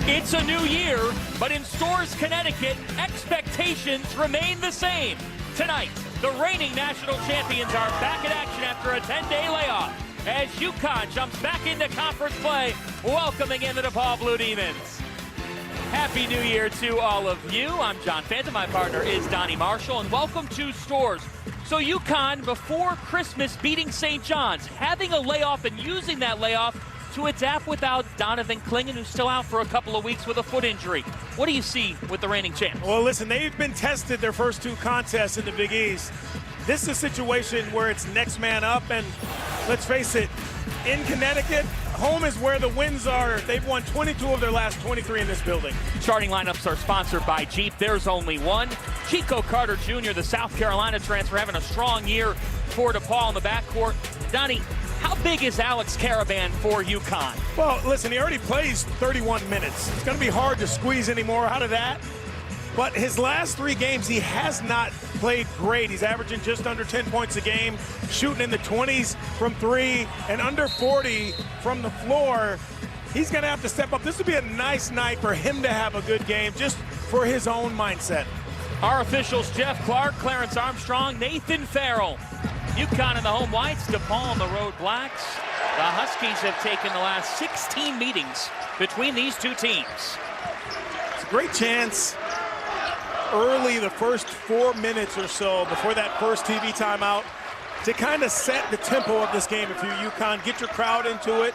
It's a new year, but in Stores, Connecticut, expectations remain the same. Tonight, the reigning national champions are back in action after a 10-day layoff as UConn jumps back into conference play, welcoming in the DePaul Blue Demons. Happy New Year to all of you. I'm John Phantom. My partner is Donnie Marshall, and welcome to Stores. So UConn, before Christmas, beating St. John's, having a layoff and using that layoff to adapt without Donovan Clingan, who's still out for a couple of weeks with a foot injury. What do you see with the reigning champs? Well, listen, they've been tested their first two contests in the Big East. This is a situation where it's next man up, and let's face it, in Connecticut, home is where the wins are. They've won 22 of their last 23 in this building. Starting lineups are sponsored by Jeep. There's only one. Chico Carter Jr., the South Carolina transfer, having a strong year for DePaul in the backcourt. Donnie, how big is Alex Caravan for UConn? Well, listen, he already plays 31 minutes. It's going to be hard to squeeze any more out of that. But his last 3 games, he has not played great. He's averaging just under 10 points a game, shooting in the 20s from 3, and under 40 from the floor. He's going to have to step up. This would be a nice night for him to have a good game, just for his own mindset. Our officials, Jeff Clark, Clarence Armstrong, Nathan Farrell. UConn in the home whites, DePaul in the road blacks. The Huskies have taken the last 16 meetings between these two teams. It's a great chance early, the first 4 minutes or so before that first TV timeout, to kind of set the tempo of this game. If you're UConn, get your crowd into it.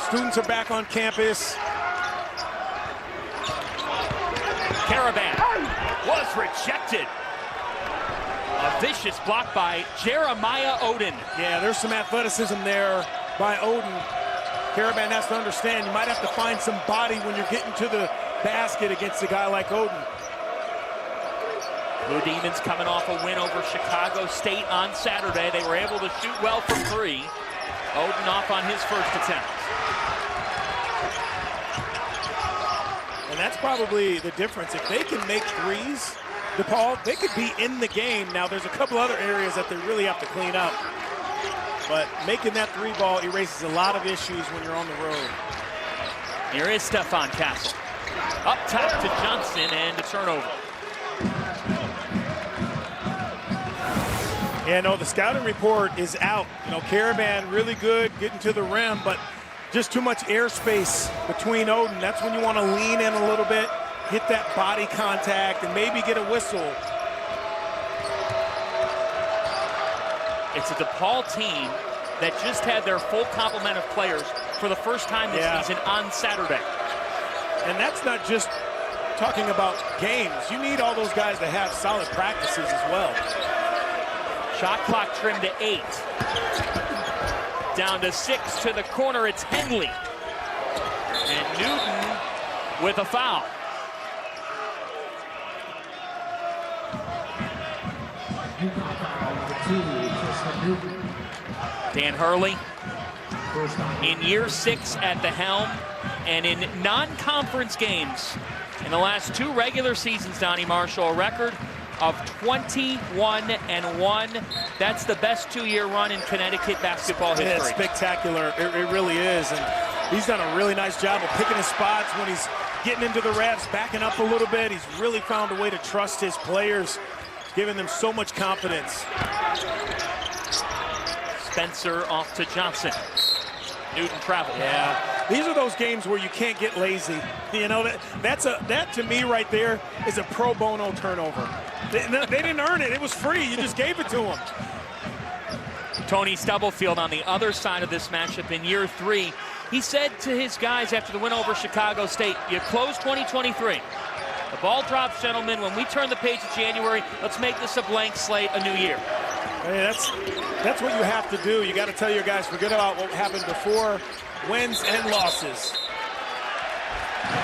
Students are back on campus. Caravan was rejected. A vicious block by Jeremiah Oden. Yeah, there's some athleticism there by Oden. Caravan has to understand you might have to find some body when you're getting to the basket against a guy like Oden. Blue Demons coming off a win over Chicago State on Saturday. They were able to shoot well from 3. Oden off on his first attempt. And that's probably the difference. If they can make threes, DePaul, they could be in the game. Now, there's a couple other areas that they really have to clean up. But making that 3 ball erases a lot of issues when you're on the road. Here is Stephon Castle. Up top to Johnson, and a turnover. Yeah, no, the scouting report is out. You know, Caravan really good getting to the rim, but just too much airspace between Oden. That's when you want to lean in a little bit, hit that body contact, and maybe get a whistle. It's a DePaul team that just had their full complement of players for the first time this season on Saturday. And that's not just talking about games. You need all those guys to have solid practices as well. Shot clock trimmed to 8. Down to 6 to the corner, it's Henley. And Newton with a foul. Dan Hurley in year 6 at the helm, and in non-conference games in the last 2 regular seasons, Donnie Marshall, a record of 21-1. That's the best 2-year run in Connecticut basketball history. It's spectacular. It really is. And he's done a really nice job of picking his spots when he's getting into the reps, backing up a little bit. He's really found a way to trust his players, giving them so much confidence. Spencer off to Johnson. Newton travel. Yeah, these are those games where you can't get lazy. You know, that to me right there is a pro bono turnover. They didn't earn it. It was free. You just gave it to them. Tony Stubblefield on the other side of this matchup in year 3. He said to his guys after the win over Chicago State, you close 2023. The ball drops, gentlemen. When we turn the page to January, let's make this a blank slate, a new year. Hey, that's what you have to do. You got to tell your guys, forget about what happened before, wins and losses.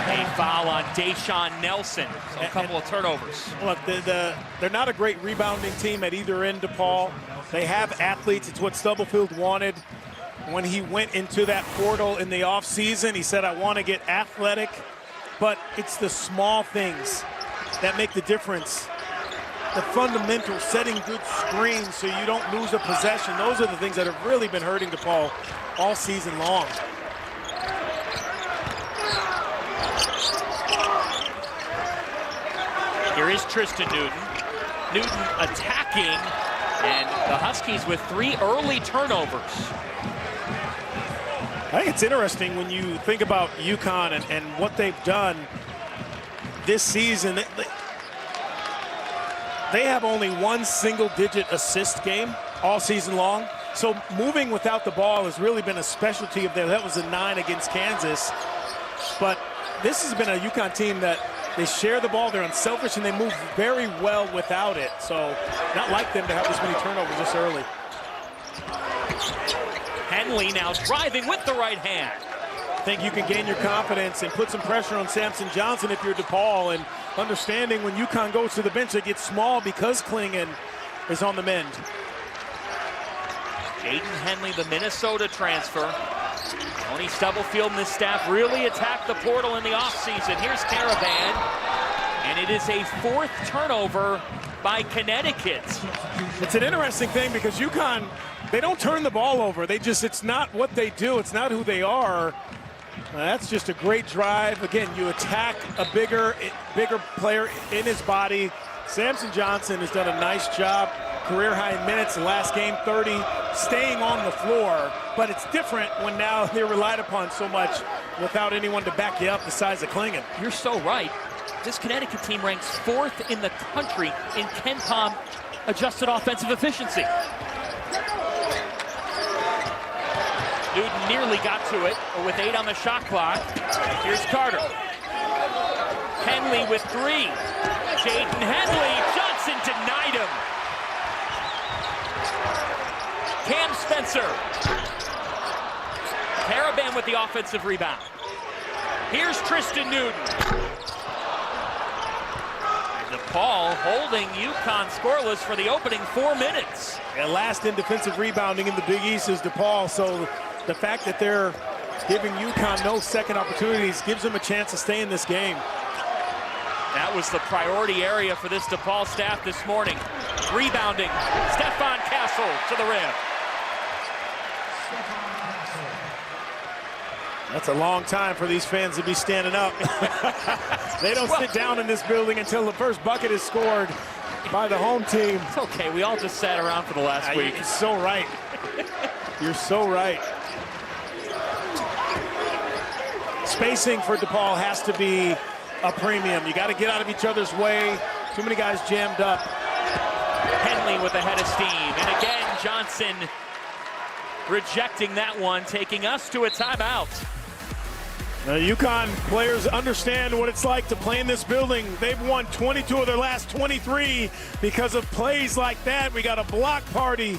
A foul on Deshaun Nelson. So a couple of turnovers. Look, they're not a great rebounding team at either end, DePaul. They have athletes. It's what Stubblefield wanted when he went into that portal in the offseason. He said, I want to get athletic, but it's the small things that make the difference. The fundamentals, setting good screens so you don't lose a possession. Those are the things that have really been hurting DePaul all season long. Tristan Newton. Newton attacking, and the Huskies with 3 early turnovers. I think it's interesting when you think about UConn and what they've done this season. They have only 1 single-digit assist game all season long. So moving without the ball has really been a specialty of theirs. That was a 9 against Kansas. But this has been a UConn team that they share the ball, they're unselfish, and they move very well without it. So not like them to have this many turnovers this early. Henley now driving with the right hand. I think you can gain your confidence and put some pressure on Samson Johnson if you're DePaul, and understanding when UConn goes to the bench, it gets small because Klingon is on the mend. Jaden Henley, the Minnesota transfer. Tony Stubblefield and his staff really attacked the portal in the offseason. Here's Caravan, and it is a 4th turnover by Connecticut. It's an interesting thing because UConn, they don't turn the ball over. It's not what they do. It's not who they are. That's just a great drive. Again, you attack a bigger player in his body. Samson Johnson has done a nice job. Career high in minutes, the last game 30, staying on the floor. But it's different when now they're relied upon so much without anyone to back you up the size of Klingon. You're so right. This Connecticut team ranks 4th in the country in KenPom adjusted offensive efficiency. Newton nearly got to it, with 8 on the shot clock. Here's Carter. Henley with 3. Jaden Henley, Johnson denied him. Cam Spencer. Caravan with the offensive rebound. Here's Tristan Newton. DePaul holding UConn scoreless for the opening 4 minutes. Yeah, last in defensive rebounding in the Big East is DePaul, so the fact that they're giving UConn no second opportunities gives them a chance to stay in this game. That was the priority area for this DePaul staff this morning. Rebounding, Stefan Castle to the rim. That's a long time for these fans to be standing up. They don't sit down in this building until the first bucket is scored by the home team. It's okay, we all just sat around for the last week. You're so right. You're so right. Spacing for DePaul has to be a premium. You got to get out of each other's way. Too many guys jammed up. Henley with a head of steam. And again, Johnson rejecting that one, taking us to a timeout. Now, UConn players understand what it's like to play in this building. They've won 22 of their last 23 because of plays like that. We got a block party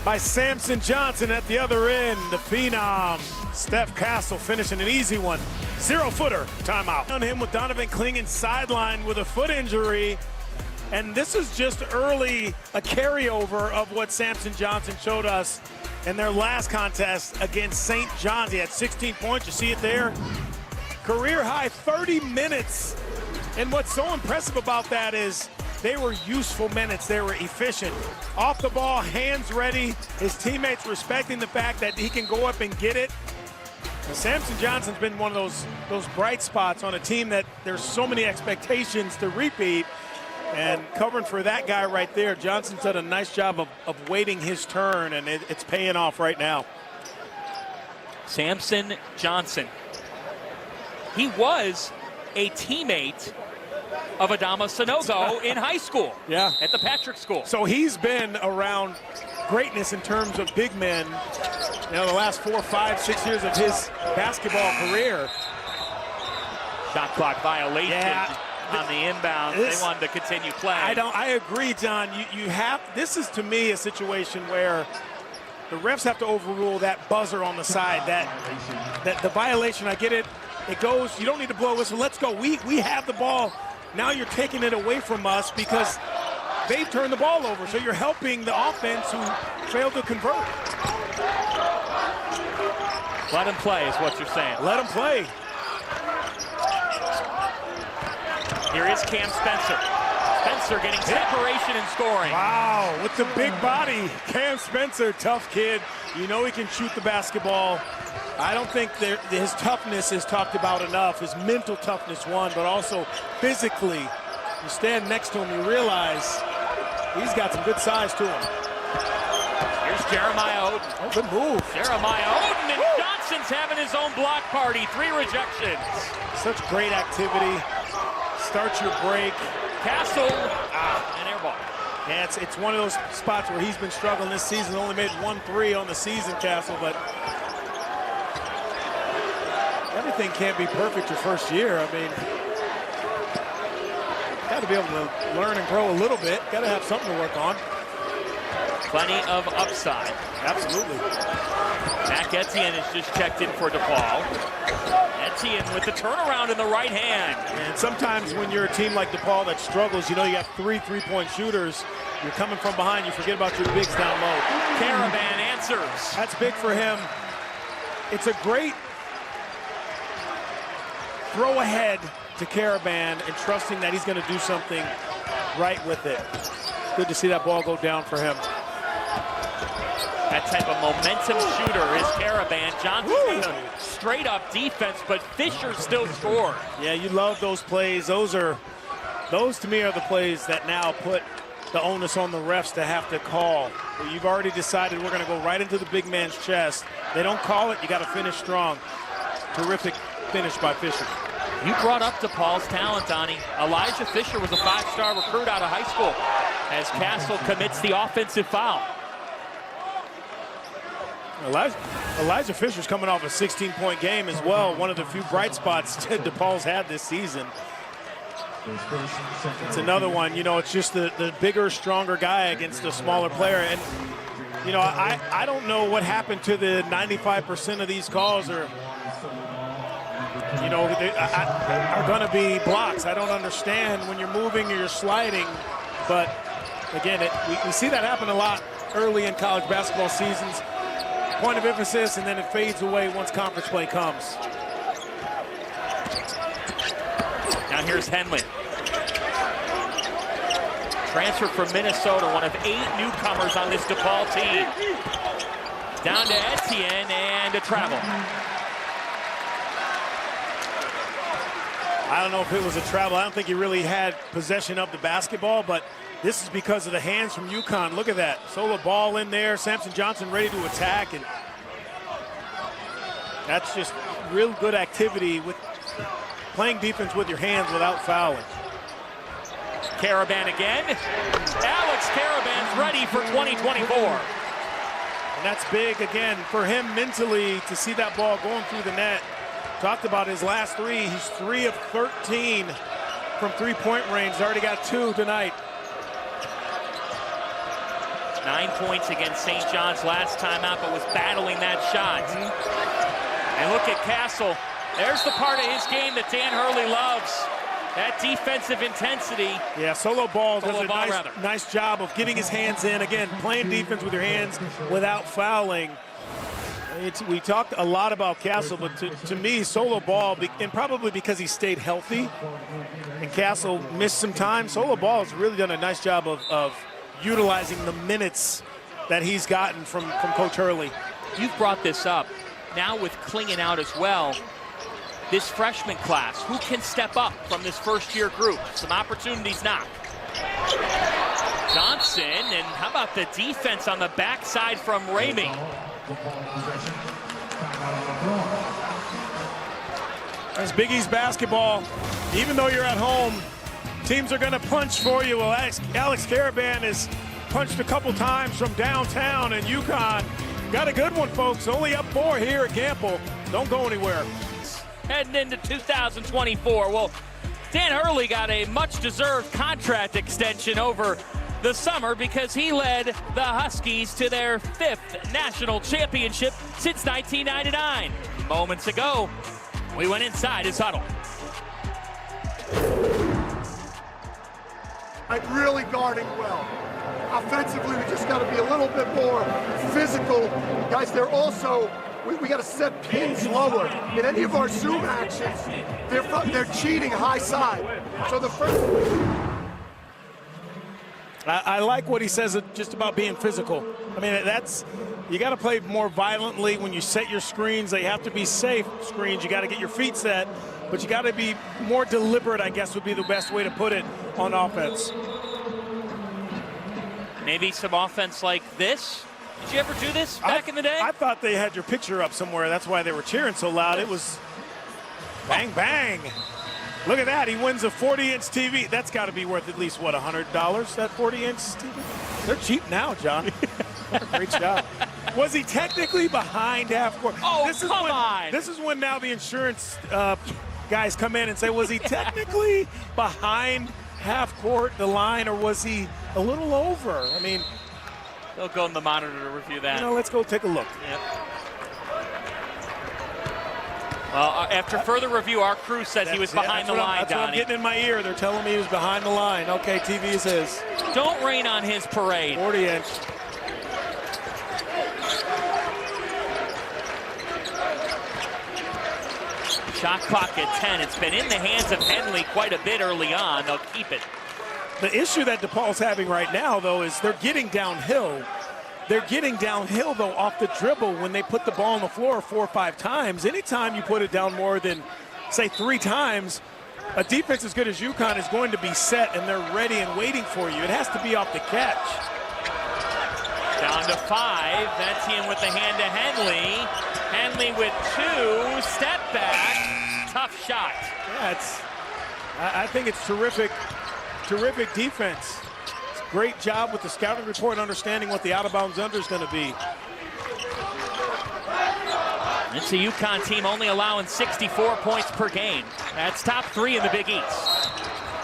by Samson Johnson at the other end. The phenom, Steph Castle, finishing an easy one. 0-footer, timeout. On him with Donovan Klingon sidelined with a foot injury. And this is just early, a carryover of what Samson Johnson showed us in their last contest against St. John's. He had 16 points, you see it there. Career high 30 minutes. And what's so impressive about that is they were useful minutes. They were efficient. Off the ball, hands ready. His teammates respecting the fact that he can go up and get it. And Samson Johnson's been one of those bright spots on a team that there's so many expectations to repeat. And covering for that guy right there, Johnson's done a nice job of waiting his turn, and it's paying off right now. Samson Johnson. He was a teammate of Adama Sanogo in high school. Yeah. At the Patrick School. So he's been around greatness in terms of big men, the last 4, 5, 6 years of his basketball career. Shot clock violation. Yeah. On the inbound, they wanted to continue playing. I agree, John. You have, this is to me a situation where the refs have to overrule that buzzer on the side. That the violation, I get it. It goes. You don't need to blow a whistle. Let's go. We have the ball. Now you're taking it away from us because they've turned the ball over. So you're helping the offense who failed to convert. Let him play is what you're saying. Let him play. Here is Cam Spencer. Spencer getting separation and scoring. Wow, with the big body. Cam Spencer, tough kid. You know he can shoot the basketball. I don't think his toughness is talked about enough. His mental toughness, one, but also physically You stand next to him, you realize he's got some good size to him. Here's Jeremiah Oden. Oh, good move. Jeremiah Oden, and Johnson's having his own block party. 3 rejections. Such great activity. Start your break. Castle, an air ball. Yeah, it's one of those spots where he's been struggling this season. Only made 1 3 on the season, Castle, but everything can't be perfect your first year. I mean, got to be able to learn and grow a little bit. Got to have something to work on. Plenty of upside. Absolutely. Mac Etienne has just checked in for DePaul. Etienne with the turnaround in the right hand. And sometimes when you're a team like DePaul that struggles, you know you got 3 3-point shooters. You're coming from behind, you forget about your bigs down low. Caravan answers. That's big for him. It's a great throw ahead to Caravan and trusting that he's going to do something right with it. Good to see that ball go down for him. That type of momentum shooter is Caravan. Johnson with a straight up defense, but Fisher still scored. Yeah, you love those plays. Those to me are the plays that now put the onus on the refs to have to call. You've already decided we're going to go right into the big man's chest. They don't call it, you got to finish strong. Terrific finish by Fisher. You brought up DePaul's talent, Donnie. Elijah Fisher was a 5-star recruit out of high school as Castle commits the offensive foul. Elijah Fisher's coming off a 16-point game as well. One of the few bright spots DePaul's had this season. It's another one, you know, it's just the bigger, stronger guy against a smaller player. And, you know, I don't know what happened to the 95% of these calls are, you know, are going to be blocks. I don't understand when you're moving or you're sliding. But, again, we see that happen a lot early in college basketball seasons. Point of emphasis, and then it fades away once conference play comes. Now here's Henley. Transfer from Minnesota, one of 8 newcomers on this DePaul team. Down to Etienne and a travel. I don't know if it was a travel. I don't think he really had possession of the basketball, but this is because of the hands from UConn. Look at that. Solo ball in there. Samson Johnson ready to attack. And that's just real good activity with playing defense with your hands without fouling. Caravan again. Alex Caravan's ready for 2024. And that's big, again, for him mentally to see that ball going through the net. Talked about his last 3. He's 3 of 13 from 3-point range. He's already got 2 tonight. 9 points against St. John's last time out, but was battling that shot. And look at Castle. There's the part of his game that Dan Hurley loves. That defensive intensity. Yeah, solo ball does a nice job of getting his hands in. Again, playing defense with your hands without fouling. We talked a lot about Castle, but to me, solo ball, and probably because he stayed healthy and Castle missed some time, solo ball has really done a nice job of utilizing the minutes that he's gotten from Coach Hurley. You've brought this up. Now with Klingen out as well, this freshman class, who can step up from this first-year group? Some opportunities knock. Johnson, and how about the defense on the backside from Ramey? As Big East basketball, even though you're at home, teams are going to punch for you. Well, Alex Caravan has punched a couple times from downtown, and UConn got a good one, folks. Only up 4 here at Gampel. Don't go anywhere. Heading into 2024. Well, Dan Hurley got a much-deserved contract extension over the summer because he led the Huskies to their 5th national championship since 1999. Moments ago, we went inside his huddle. Really guarding well. Offensively, we just got to be a little bit more physical. Guys, they're also, we got to set pins lower. In any of our zoom actions, they're cheating high side. So the first... I like what he says just about being physical. I mean, you got to play more violently when you set your screens. They have to be safe screens. You got to get your feet set, but you got to be more deliberate, I guess would be the best way to put it on offense. Maybe some offense like this. Did you ever do this back in the day? I thought they had your picture up somewhere. That's why they were cheering so loud. It was bang, bang. Look at that. He wins a 40-inch TV. That's got to be worth at least, what, $100, that 40-inch TV? They're cheap now, John. Great job. Was he technically behind half court? Oh, come on. This is when now the insurance guys come in and say, was he technically behind half court, the line, or was he a little over? I mean, they'll go in the monitor to review that. Let's go take a look. Yep. Well, after further review, our crew says he was behind the line, That's what I'm getting in my ear. They're telling me he was behind the line. Okay, TV is his. Don't rain on his parade. 40-inch. Shot clock at 10. It's been in the hands of Henley quite a bit early on. They'll keep it. The issue that DePaul's having right now, though, is they're getting downhill. They're getting downhill, though, off the dribble when they put the ball on the floor 4 or 5 times. Anytime you put it down more than, say, 3 times, a defense as good as UConn is going to be set, and they're ready and waiting for you. It has to be off the catch. Down to 5. That's in with the hand to Henley. Henley with 2. Step back. Tough shot. Yeah, I think it's terrific defense. Great job with the scouting report, understanding what the out-of-bounds under is going to be. It's a UConn team only allowing 64 points per game. That's top 3 in the Big East.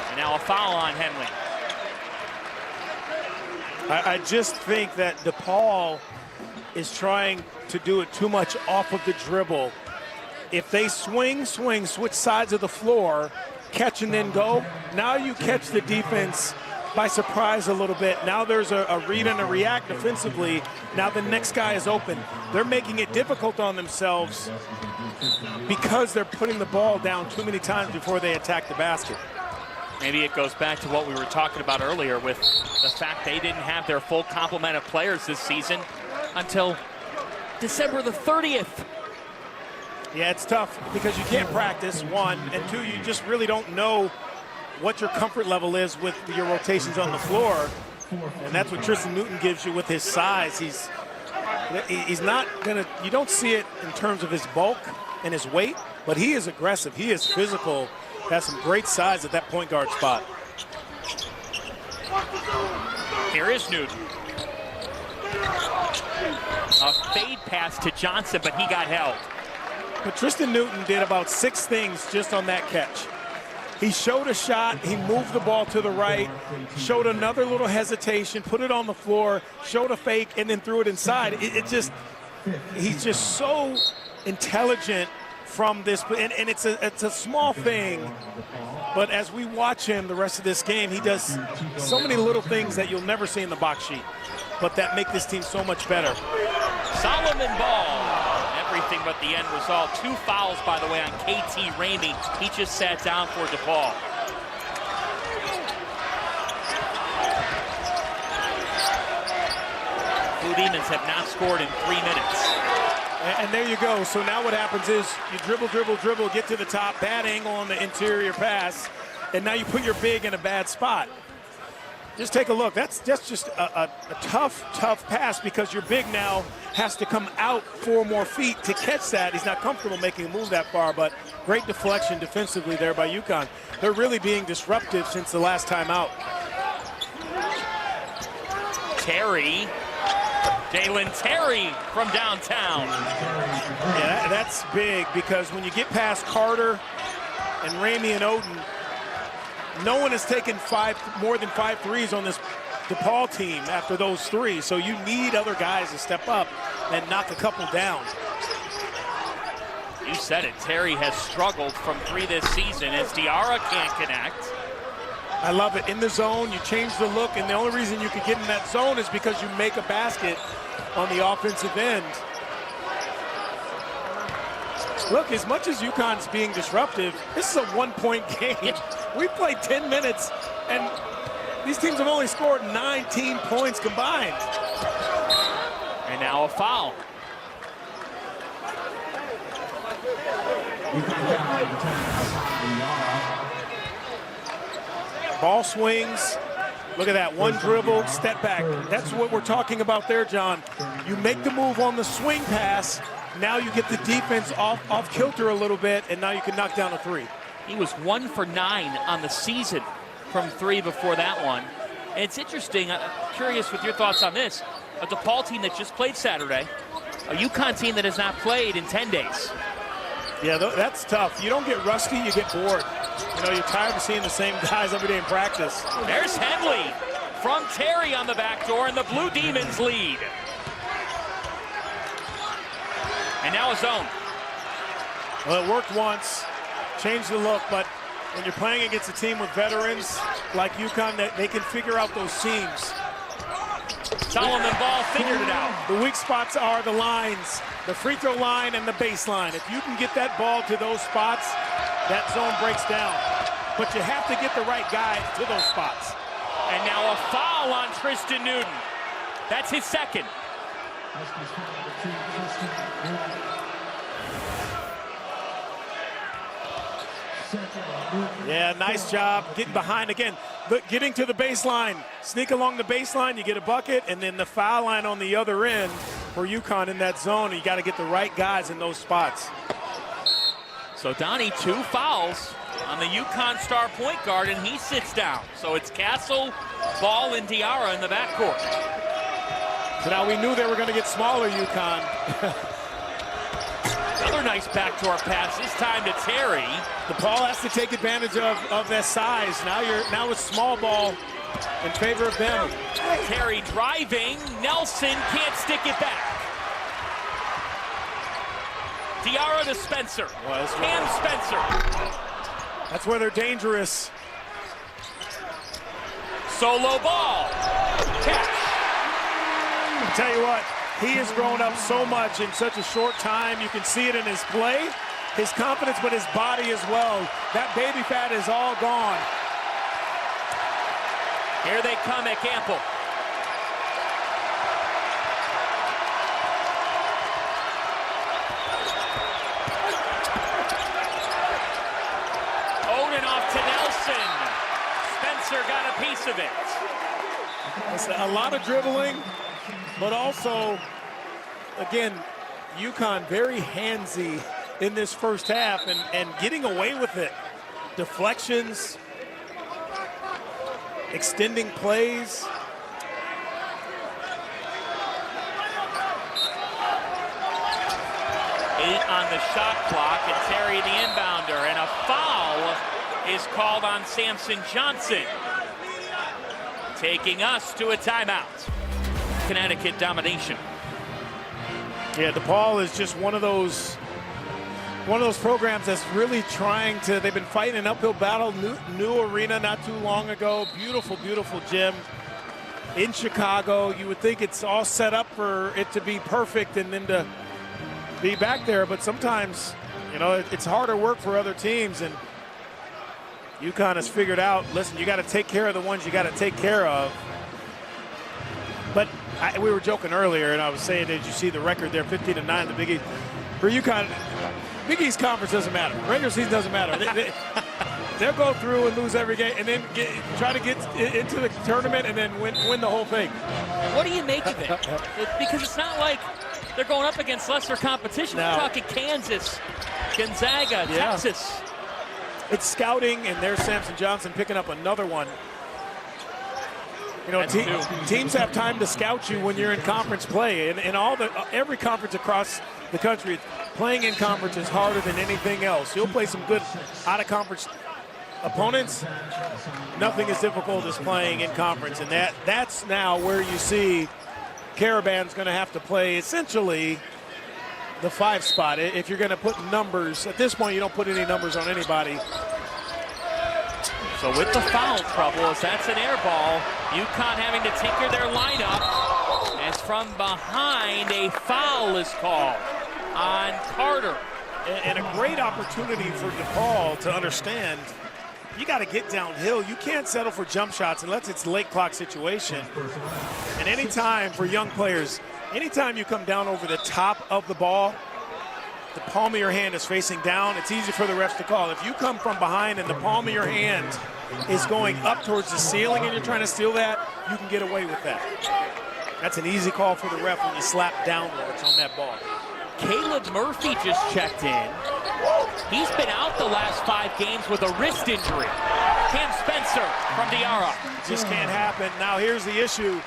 And now a foul on Henley. I just think that DePaul is trying to do it too much off of the dribble. If they swing, switch sides of the floor, catch and then go, now you catch the defense by surprise a little bit. Now there's a read and a react defensively. Now the next guy is open. They're making it difficult on themselves because they're putting the ball down too many times before they attack the basket. Maybe it goes back to what we were talking about earlier with the fact they didn't have their full complement of players this season until December the 30th. Yeah, it's tough because you can't practice, 1, and 2, you just really don't know what your comfort level is with your rotations on the floor. And that's what Tristan Newton gives you with his size. He's not gonna, you don't see it in terms of his bulk and his weight, but he is aggressive, he is physical, has some great size at that point guard spot. Here is Newton. A fade pass to Johnson, but he got held. But Tristan Newton did about 6 things just on that catch. He showed a shot, he moved the ball to the right, showed another little hesitation, put it on the floor, showed a fake, and then threw it inside. He's just so intelligent from this, and it's a small thing, but as we watch him the rest of this game, he does so many little things that you'll never see in the box sheet, but that make this team so much better. Solomon Ball. Everything but the end result. 2 fouls, by the way, on KT Ramey. He just sat down for DePaul. Blue Demons have not scored in 3 minutes. And there you go. So now what happens is you dribble, get to the top, bad angle on the interior pass, and now you put your big in a bad spot. Just take a look. That's just a tough pass because your big now has to come out 4 more feet to catch that. He's not comfortable making a move that far, but great deflection defensively there by UConn. They're really being disruptive since the last time out. Terry. Jalen Terry from downtown. Yeah, that's big because when you get past Carter and Ramey and Oden, no one has taken more than 5 threes on this DePaul team after those 3. So you need other guys to step up and knock a couple down. You said it. Terry has struggled from 3 this season as Diarra can't connect. I love it. In the zone, you change the look, and the only reason you can get in that zone is because you make a basket on the offensive end. Look, as much as UConn's being disruptive, this is a 1-point game. We played 10 minutes, and These teams have only scored 19 points combined. And now a foul. Ball swings. Look at that, one dribble, step back. That's what we're talking about there, John. You make the move on the swing pass. Now you get the defense off kilter a little bit, and now you can knock down a three. He was 1 for 9 on the season from 3 before that one. And it's interesting, I'm curious with your thoughts on this. A DePaul team that just played Saturday, a UConn team that has not played in 10 days. Yeah, that's tough. You don't get rusty, you get bored. You know, you're tired of seeing the same guys every day in practice. There's Henley from Terry on the back door, and the Blue Demons lead. And now a zone. Well, it worked once, changed the look, but when you're playing against a team with veterans like UConn, they can figure out those seams. Solomon Ball figured it out. The weak spots are the lines, the free throw line and the baseline. If you can get that ball to those spots, that zone breaks down. But you have to get the right guy to those spots. And now a foul on Tristan Newton. That's his second. Yeah, nice job getting behind again. Getting to the baseline, sneak along the baseline, you get a bucket, and then the foul line on the other end for UConn in that zone. You got to get the right guys in those spots. So Donnie, 2 fouls on the UConn star point guard, and he sits down. So it's Castle, Ball, and Diarra in the backcourt. So now we knew they were going to get smaller, UConn. Another nice backdoor pass, this time to Terry. DePaul has to take advantage of their size. Now it's small ball in favor of them. Terry driving, Nelson can't stick it back. Diarra to Spencer. Cam Spencer. That's where they're dangerous. Solo ball. Catch. I'll tell you what, he has grown up so much in such a short time. You can see it in his play, his confidence, but his body as well. That baby fat is all gone. Here they come at Gampel. Oden off to Nelson. Spencer got a piece of it. It's a lot of dribbling, but also, again, UConn very handsy in this first half and getting away with it. Deflections, extending plays. Eight on the shot clock, and Terry the inbounder, and a foul is called on Samson Johnson, taking us to a timeout. Connecticut domination. Yeah, DePaul is just one of those programs that's really trying to. They've been fighting an uphill battle. New arena not too long ago. Beautiful, beautiful gym in Chicago. You would think it's all set up for it to be perfect and then to be back there, but sometimes, you know, it's harder work for other teams, and UConn has figured out, listen, you got to take care of the ones you got to take care of. But we were joking earlier, and I was saying, did you see the record there, 50-9, the Big East? For UConn, Big East Conference doesn't matter. Regular season doesn't matter. They'll go through and lose every game, and then try to get into the tournament and then win the whole thing. What do you make of it? Because it's not like they're going up against lesser competition. No. We're talking Kansas, Gonzaga, Texas. It's scouting, and there's Samson Johnson picking up another one. You know, teams have time to scout you when you're in conference play, and every conference across the country, playing in conference is harder than anything else. You'll play some good out-of-conference opponents. Nothing as difficult as playing in conference, and that's now where you see Caravan's going to have to play essentially the 5 spot. If you're going to put numbers, at this point you don't put any numbers on anybody. So with the foul trouble, as that's an air ball, UConn having to tinker their lineup as from behind a foul is called on Carter. And a great opportunity for DePaul to understand you got to get downhill. You can't settle for jump shots unless it's late clock situation. And anytime for young players, anytime you come down over the top of the ball, the palm of your hand is facing down, it's easy for the refs to call. If you come from behind and the palm of your hand is going up towards the ceiling and you're trying to steal that, you can get away with that. That's an easy call for the ref when you slap downwards on that ball. Caleb Murphy just checked in. He's been out the last 5 games with a wrist injury. Cam Spencer from Diarra. Just can't happen. Now here's the issue.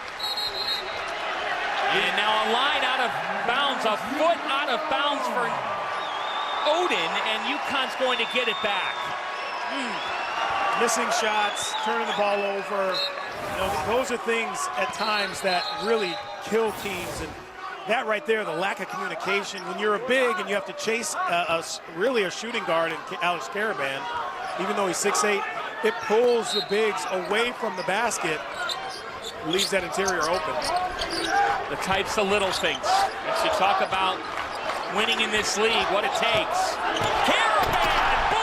And now a line out of bounds, a foot out of bounds for Odin, and UConn's going to get it back. Missing shots, turning the ball over. You know, those are things at times that really kill teams. And that right there, the lack of communication. When you're a big and you have to chase really a shooting guard in Alex Caravan, even though he's 6'8", it pulls the bigs away from the basket, leaves that interior open. The types of little things. As you talk about winning in this league, what it takes. Caravan, boom!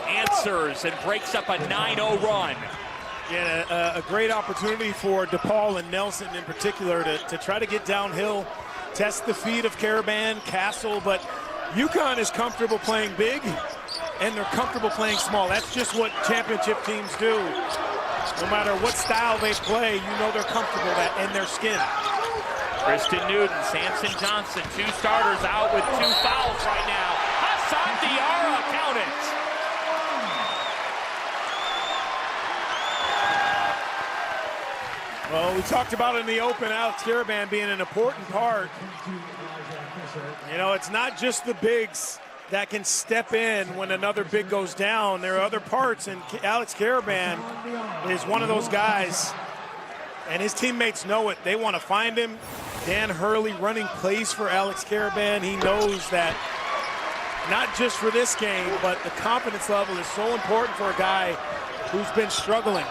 Answers and breaks up a 9-0 run. Yeah, a great opportunity for DePaul and Nelson in particular to try to get downhill, test the feet of Caravan, Castle, but UConn is comfortable playing big and they're comfortable playing small. That's just what championship teams do. No matter what style they play, you know they're comfortable in their skin. Kristen Newton, Samson Johnson, 2 starters out with 2 fouls right now. Hassan Diarra, count it. Well, we talked about in the open, Alex Caravan being an important part. You know, it's not just the bigs that can step in when another big goes down. There are other parts, and Alex Caravan is one of those guys, and his teammates know it. They want to find him. Dan Hurley running plays for Alex Caravan. He knows that not just for this game, but the confidence level is so important for a guy who's been struggling.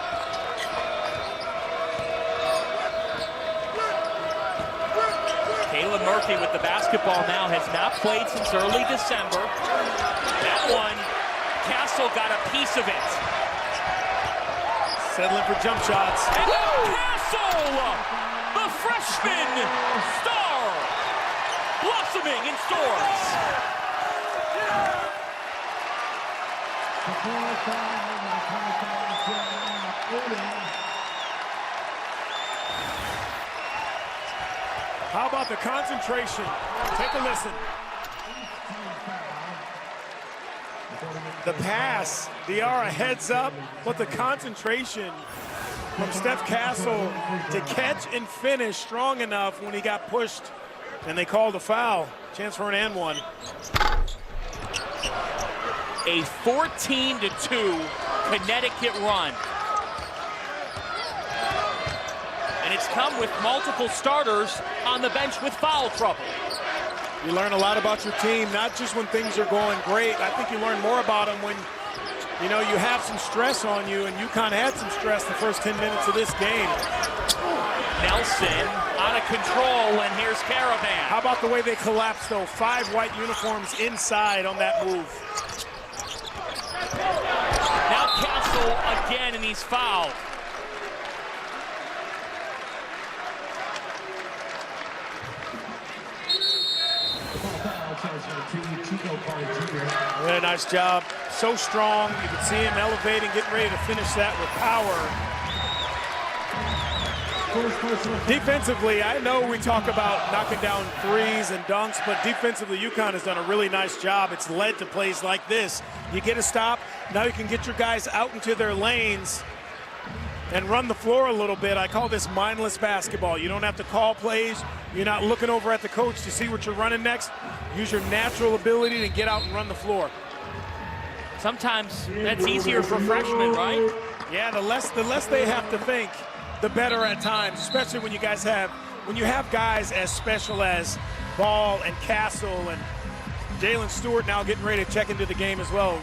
Caleb Murphy with the basketball now, has not played since early December. That one, Castle got a piece of it. Settling for jump shots. And Castle, the freshman star, blossoming in stores. How about the concentration? Take a listen. The pass, Diarra heads up, but the concentration from Steph Castle to catch and finish strong enough when he got pushed, and they called a foul. Chance for an and one. A 14-2 Connecticut run. And it's come with multiple starters on the bench with foul trouble. You learn a lot about your team, not just when things are going great. I think you learn more about them when, you know, you have some stress on you, and UConn had some stress the first 10 minutes of this game. Nelson out of control, and here's Caravan. How about the way they collapsed, though? 5 white uniforms inside on that move. Now Castle again, and he's fouled. Really nice job. So strong. You can see him elevating, getting ready to finish that with power. Defensively, I know we talk about knocking down threes and dunks, but defensively, UConn has done a really nice job. It's led to plays like this. You get a stop, now you can get your guys out into their lanes and run the floor a little bit. I call this mindless basketball. You don't have to call plays. You're not looking over at the coach to see what you're running next. Use your natural ability to get out and run the floor. Sometimes that's easier for freshmen, right? Yeah, the less they have to think, the better at times, especially when you have guys as special as Ball and Castle and Jalen Stewart now getting ready to check into the game as well.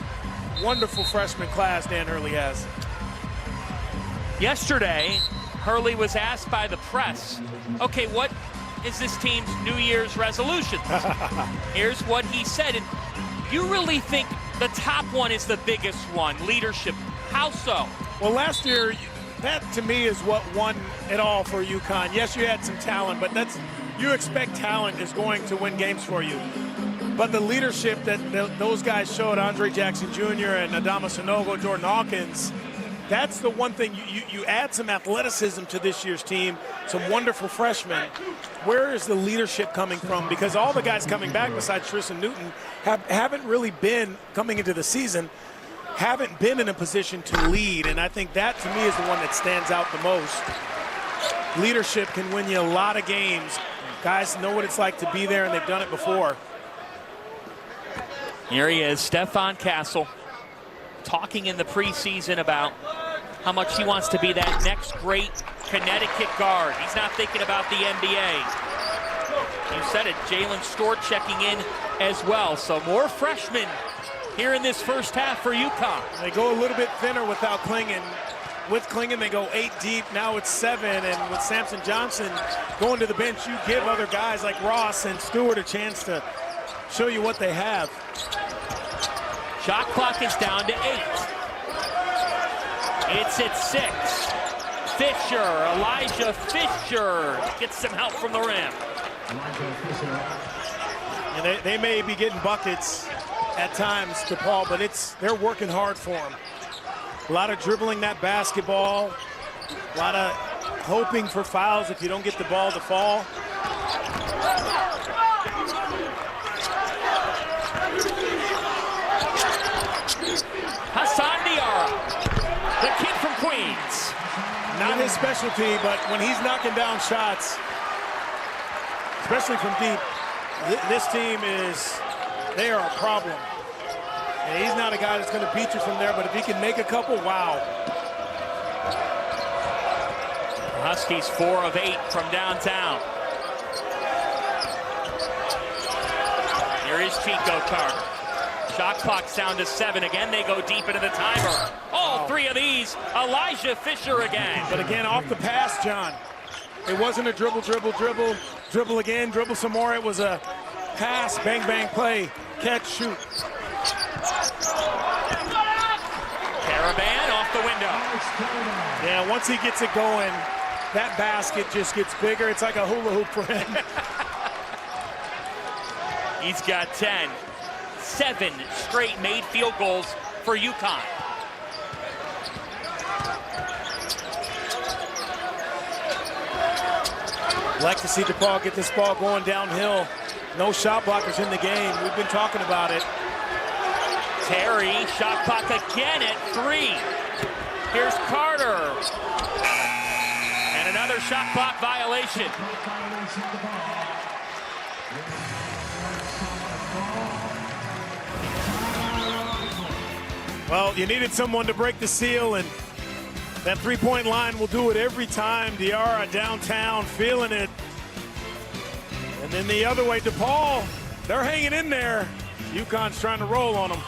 Wonderful freshman class Dan Hurley has. Yesterday, Hurley was asked by the press, okay, what is this team's New Year's resolutions? Here's what he said. And you really think the top one is the biggest one, leadership? How so? Well, last year, that to me is what won it all for UConn. Yes, you had some talent, but you expect talent is going to win games for you. But the leadership that those guys showed, Andre Jackson Jr. and Adama Sanogo, Jordan Hawkins, that's the one thing. You add some athleticism to this year's team, some wonderful freshmen. Where is the leadership coming from? Because all the guys coming back besides Tristan Newton haven't really been, coming into the season, haven't been in a position to lead. And I think that, to me, is the one that stands out the most. Leadership can win you a lot of games. Guys know what it's like to be there, and they've done it before. Here he is, Stephon Castle, talking in the preseason about how much he wants to be that next great Connecticut guard. He's not thinking about the NBA. You said it, Jalen Stewart checking in as well. So more freshmen here in this first half for UConn. They go a little bit thinner without Clingan. With Clingan, they go 8 deep. Now it's 7, and with Samson Johnson going to the bench, you give other guys like Ross and Stewart a chance to show you what they have. Shot clock is down to 8. It's at 6. Elijah Fisher gets some help from the rim. And they may be getting buckets at times, DePaul, but they're working hard for him. A lot of dribbling that basketball, a lot of hoping for fouls if you don't get the ball to fall. Hassan Diarra, the kid from Queens. Not his specialty, but when he's knocking down shots, especially from deep, this team they are a problem. And he's not a guy that's going to beat you from there, but if he can make a couple, wow. Huskies 4 of 8 from downtown. Here is Chico Carter. Shot clock's down to 7. Again, they go deep into the timer. All 3 of these, Elijah Fisher again. But again, off the pass, John. It wasn't a dribble again, dribble some more. It was a pass, bang, bang, play, catch, shoot. Caravan off the window. Yeah, once he gets it going, that basket just gets bigger. It's like a hula hoop for him. He's got 10. 7 straight made field goals for UConn. Like to see DePaul get this ball going downhill. No shot blockers in the game. We've been talking about it. Terry, shot clock again at 3. Here's Carter. And another shot clock violation. Well, you needed someone to break the seal, and that three-point line will do it every time. Diarra downtown, feeling it. And then the other way, DePaul, they're hanging in there. UConn's trying to roll on them.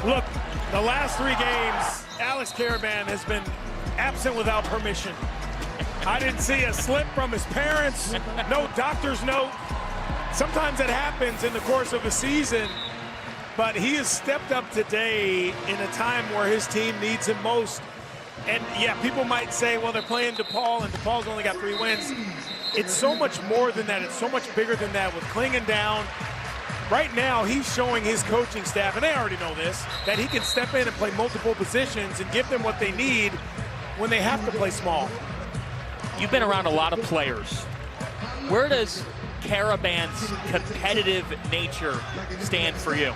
Look, the last 3 games, Alex Caravan has been absent without permission. I didn't see a slip from his parents, no doctor's note. Sometimes it happens in the course of a season, but he has stepped up today in a time where his team needs him most. And yeah, people might say, well, they're playing DePaul, and DePaul's only got 3 wins. It's so much more than that. It's so much bigger than that. With Clingan down, right now he's showing his coaching staff, and they already know this, that he can step in and play multiple positions and give them what they need when they have to play small. You've been around a lot of players. Where does Caravan's competitive nature stand for you?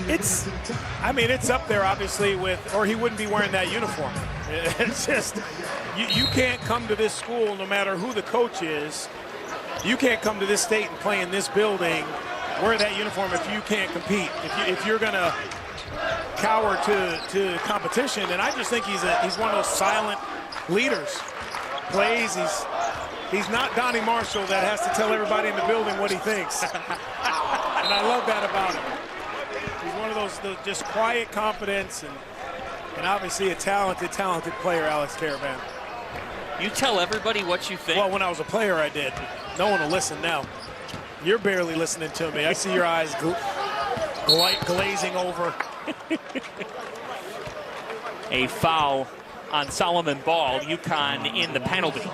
It's up there, obviously, or he wouldn't be wearing that uniform. It's just, you can't come to this school, no matter who the coach is. You can't come to this state and play in this building, wear that uniform if you can't compete. If you're going to cower to competition, and I just think he's one of those silent leaders. Plays, he's not Donnie Marshall that has to tell everybody in the building what he thinks. And I love that about him. He's one of those just quiet confidence and obviously a talented player, Alex Caravan. You tell everybody what you think. Well, when I was a player, I did. No one will listen now. You're barely listening to me. I see your eyes glazing over. A foul on Solomon Ball. UConn in the penalty.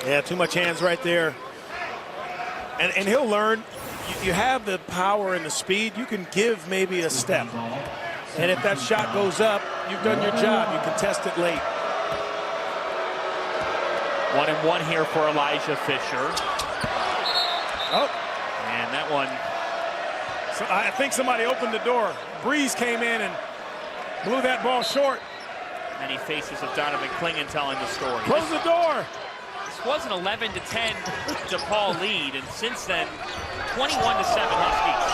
Yeah, too much hands right there. And he'll learn. You have the power and the speed. You can give maybe a step. And if that shot goes up, you've done your job. You can test it late. 1-and-1 here for Elijah Fisher. Oh. And that one. So I think somebody opened the door. Breeze came in and blew that ball short. And he faces of Donovan Clingan telling the story. Close the door. This was an 11-10 DePaul lead, and since then, 21-7 Huskies.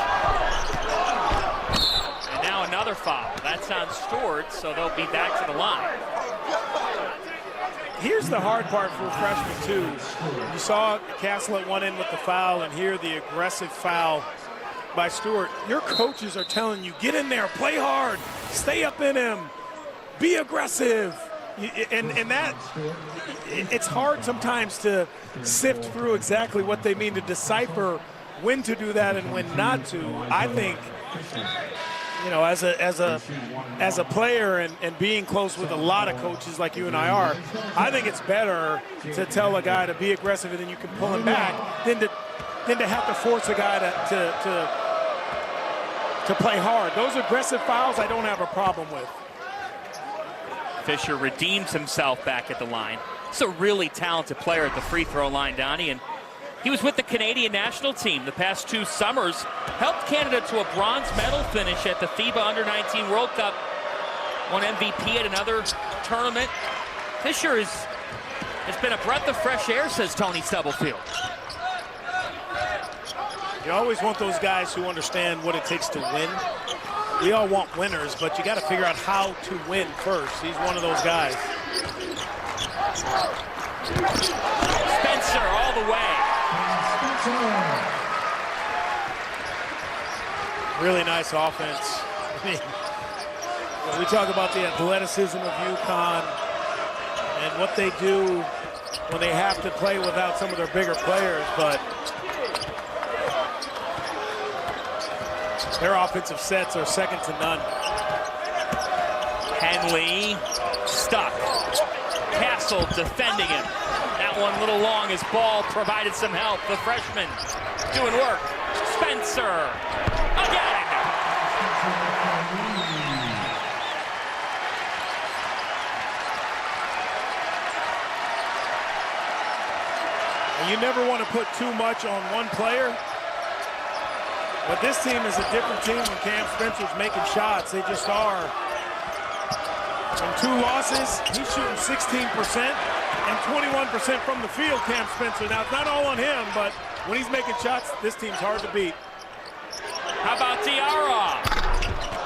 And now another foul. That's on Stewart, so they'll be back to the line. Here's the hard part for a freshman, too. You saw Castle went in with the foul, and here the aggressive foul by Stewart. Your coaches are telling you, get in there, play hard, stay up in him, be aggressive. And that, it's hard sometimes to sift through exactly what they mean, to decipher when to do that and when not to. I think, you know, as a player and being close with a lot of coaches like you and I are, I think it's better to tell a guy to be aggressive and then you can pull him back than to have to force a guy to play hard. Those aggressive fouls I don't have a problem with. Fisher redeems himself back at the line. He's a really talented player at the free throw line, Donnie, and he was with the Canadian national team the past 2 summers, helped Canada to a bronze medal finish at the FIBA Under-19 World Cup, won MVP at another tournament. Fisher has been a breath of fresh air, says Tony Stubblefield. You always want those guys who understand what it takes to win. We all want winners, but you got to figure out how to win first. He's one of those guys. Spencer all the way. Really nice offense. I mean, when we talk about the athleticism of UConn and what they do when they have to play without some of their bigger players, but their offensive sets are second to none. Henley stuck. Castle defending him. That one a little long as Ball provided some help. The freshman doing work. Spencer again. And you never want to put too much on one player. But this team is a different team when Cam Spencer's making shots. They just are. In 2 losses, he's shooting 16% and 21% from the field, Cam Spencer. Now, it's not all on him, but when he's making shots, this team's hard to beat. How about Diarra?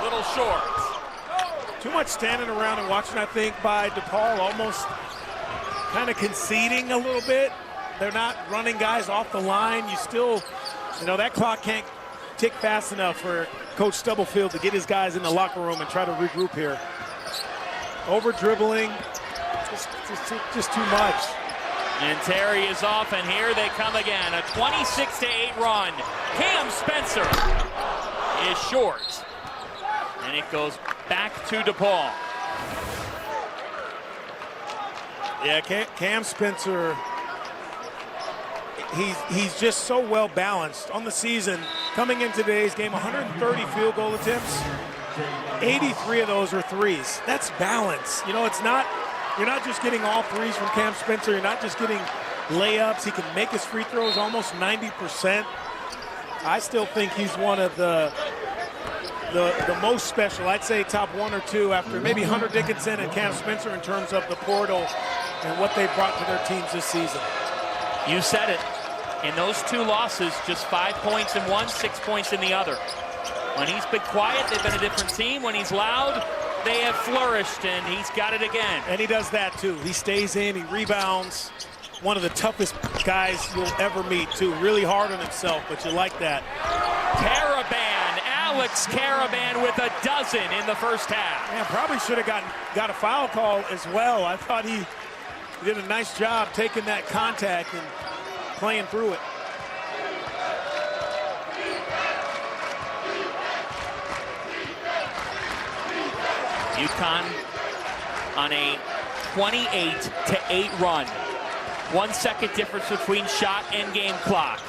Little short. Too much standing around and watching, I think, by DePaul, almost kind of conceding a little bit. They're not running guys off the line. You still, you know, that clock can't tick fast enough for Coach Stubblefield to get his guys in the locker room and try to regroup here. Over dribbling, just too much. And Terry is off, and here they come again. A 26-8 run. Cam Spencer is short. And it goes back to DePaul. Yeah, Cam Spencer, he's just so well balanced on the season. Coming in today's game, 130 field goal attempts, 83 of those are threes. That's balance. You know, it's not, you're not just getting all threes from Cam Spencer. You're not just getting layups. He can make his free throws almost 90%. I still think he's one of the most special. I'd say top 1 or 2 after maybe Hunter Dickinson and Cam Spencer in terms of the portal and what they brought to their teams this season. You said it. In those 2 losses, just 5 points in one, 6 points in the other. When he's been quiet, they've been a different team. When he's loud, they have flourished, and he's got it again. And he does that too. He stays in, he rebounds. One of the toughest guys you'll ever meet too. Really hard on himself, but you like that. Alex Caravan with a dozen in the first half. Man, probably should have got a foul call as well. I thought he did a nice job taking that contact and playing through it. UConn on a 28-8 run. 1 second difference between shot and game clock.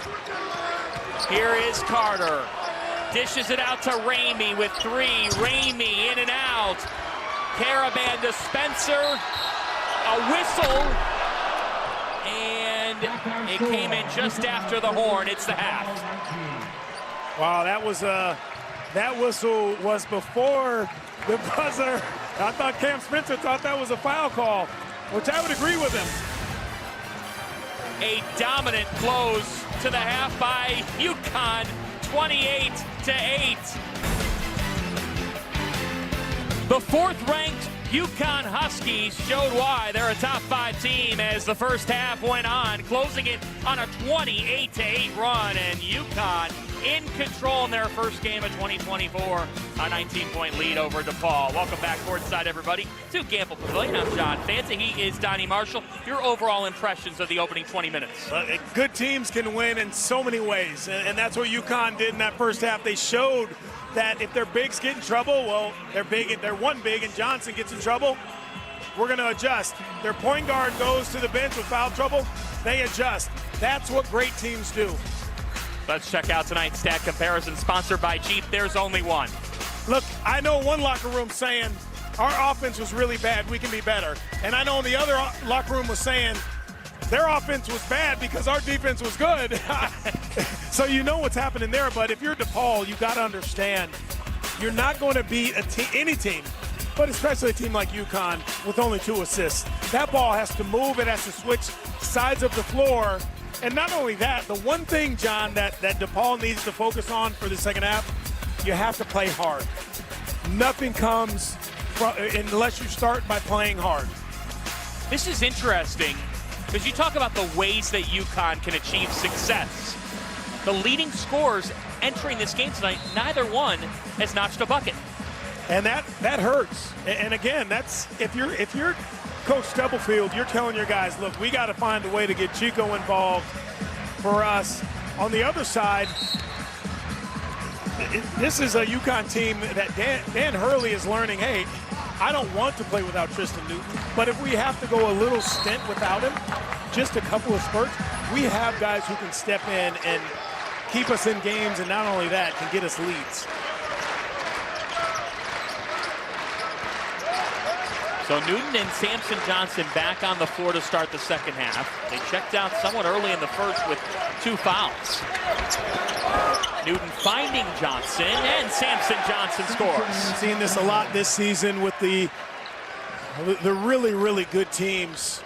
Here is Carter. Dishes it out to Ramey with 3. Ramey in and out. Caravan to Spencer. A whistle. And it came in just after the horn. It's the half. Wow, that whistle was before the buzzer. I thought Cam Spencer thought that was a foul call, which I would agree with him. A dominant close to the half by UConn, 28-8. The 4th-ranked UConn Huskies showed why they're a top 5 team as the first half went on, closing it on a 28-8 run, and UConn in control in their first game of 2024, a 19-point lead over DePaul. Welcome back courtside, everybody, to Gampel Pavillion. I'm John Fanta. He is Donnie Marshall. Your overall impressions of the opening 20 minutes? Good teams can win in so many ways, and that's what UConn did in that first half. They showed that if their bigs get in trouble, well, they're one big and Johnson gets in trouble, we're going to adjust. Their point guard goes to the bench with foul trouble, they adjust. That's what great teams do. Let's check out tonight's stat comparison, sponsored by Jeep. There's only one. Look, I know one locker room saying our offense was really bad, we can be better. And I know the other locker room was saying their offense was bad because our defense was good. So you know what's happening there, but if you're DePaul, you got to understand you're not going to beat any team, but especially a team like UConn with only 2 assists. That ball has to move, it has to switch sides of the floor. And not only that, the one thing, John, that DePaul needs to focus on for the second half, you have to play hard. Nothing comes unless you start by playing hard. This is interesting because you talk about the ways that UConn can achieve success. The leading scorers entering this game tonight, neither one has notched a bucket. And that hurts. And again, that's if you're Coach Stubblefield, you're telling your guys, look, we got to find a way to get Chico involved for us. On the other side, this is a UConn team that Dan Hurley is learning, hey, I don't want to play without Tristan Newton, but if we have to go a little stint without him, just a couple of spurts, we have guys who can step in and keep us in games, and not only that, can get us leads. So Newton and Samson Johnson back on the floor to start the second half. They checked out somewhat early in the first with 2 fouls. Newton finding Johnson, and Samson Johnson scores. I've seen this a lot this season with the really, really good teams.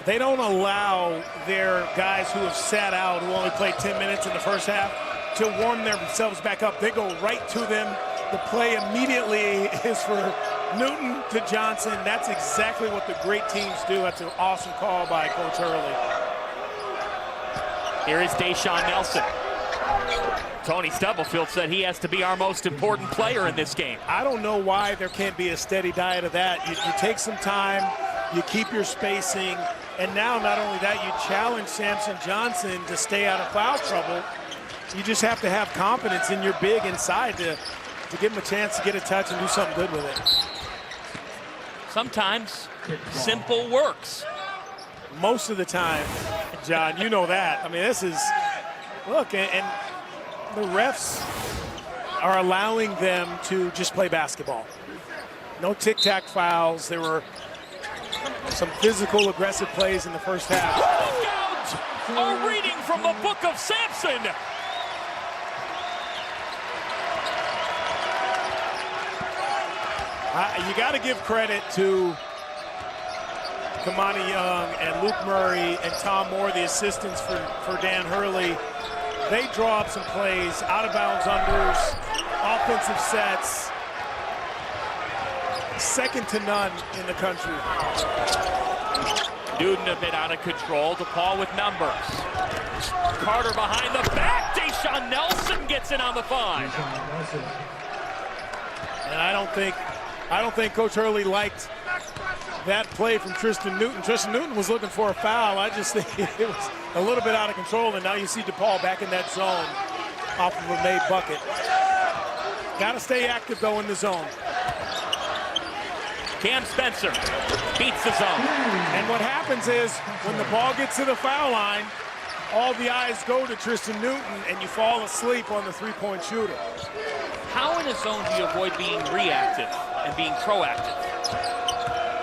They don't allow their guys who have sat out, who only played 10 minutes in the first half, to warm themselves back up. They go right to them. The play immediately is for Newton to Johnson. That's exactly what the great teams do. That's an awesome call by Coach Hurley. Here is Deshaun Nelson. Tony Stubblefield said he has to be our most important player in this game. I don't know why there can't be a steady diet of that. You take some time, you keep your spacing, and now not only that, you challenge Samson Johnson to stay out of foul trouble. You just have to have confidence in your big inside to give him a chance to get a touch and do something good with it. Sometimes simple works. Most of the time, John, you know that. I mean, this is, look, and the refs are allowing them to just play basketball. No tic-tac fouls. There were some physical, aggressive plays in the first half. Look out! A reading from the book of Samson. You got to give credit to Kamani Young and Luke Murray and Tom Moore, the assistants for Dan Hurley. They draw up some plays, out-of-bounds unders, offensive sets, second to none in the country. Newton a bit out of control. DePaul with numbers. Carter behind the back. Deshaun Nelson gets in on the 5. And I don't think Coach Hurley liked that play from Tristan Newton. Tristan Newton was looking for a foul. I just think it was a little bit out of control, and now you see DePaul back in that zone off of a made bucket. Got to stay active, though, in the zone. Cam Spencer beats the zone. And what happens is when the ball gets to the foul line, all the eyes go to Tristan Newton, and you fall asleep on the three-point shooter. How in a zone do you avoid being reactive and being proactive?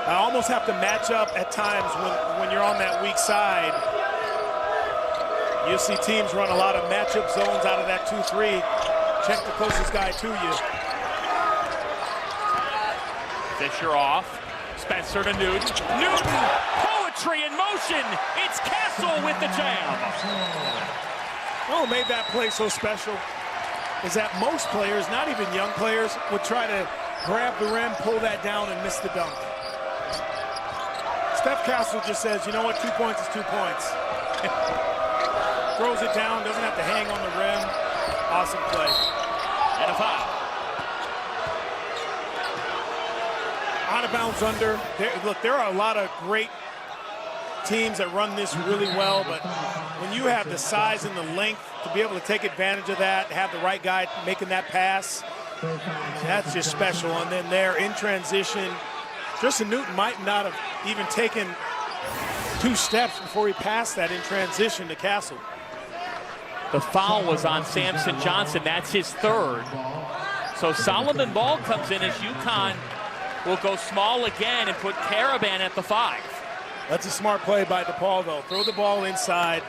I almost have to match up at times when you're on that weak side. You'll see teams run a lot of matchup zones out of that 2-3. Check the closest guy to you. Fisher off. Spencer to Newton. Newton! Poetry in motion! It's Castle with the jam! What made that play so special is that most players, not even young players, would try to grab the rim, pull that down, and miss the dunk. Steph Castle just says, you know what, 2 points is 2 points. Throws it down, doesn't have to hang on the rim. Awesome play. And a foul. Out of bounds under. Look, there are a lot of great teams that run this really well, but when you have the size and the length to be able to take advantage of that, have the right guy making that pass, that's just special. And then there in transition, Tristan Newton might not have even taken 2 steps before he passed that in transition to Castle. The foul was on Samson Johnson. That's his 3rd. So Solomon Ball comes in as UConn will go small again and put Caravan at the 5. That's a smart play by DePaul, though. Throw the ball inside.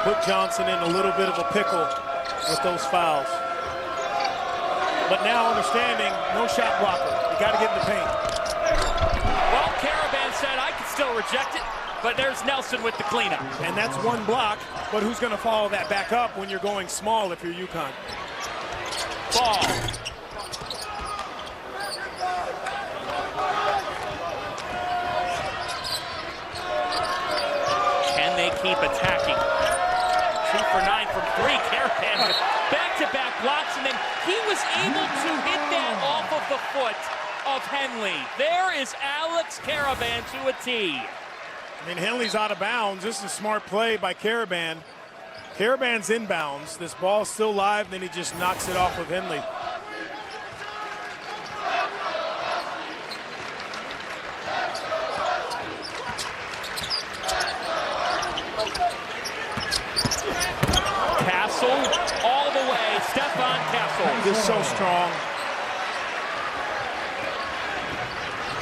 Put Johnson in a little bit of a pickle with those fouls. But now understanding, no shot blocker. You got to get in the paint. Well, Caravan said I can still reject it, but there's Nelson with the cleanup. And that's 1 block, but who's going to follow that back up when you're going small if you're UConn? Ball. Can they keep attacking? 2 for 9 from 3. Caravan with back-to-back blocks, and then he was able to hit that off of the foot of Henley. There is Alex Caravan to a T. I mean, Henley's out of bounds. This is a smart play by Caravan. Caravan's inbounds. This ball's still live, then he just knocks it off of Henley. Castle all the way. Stephon Castle. Just so strong.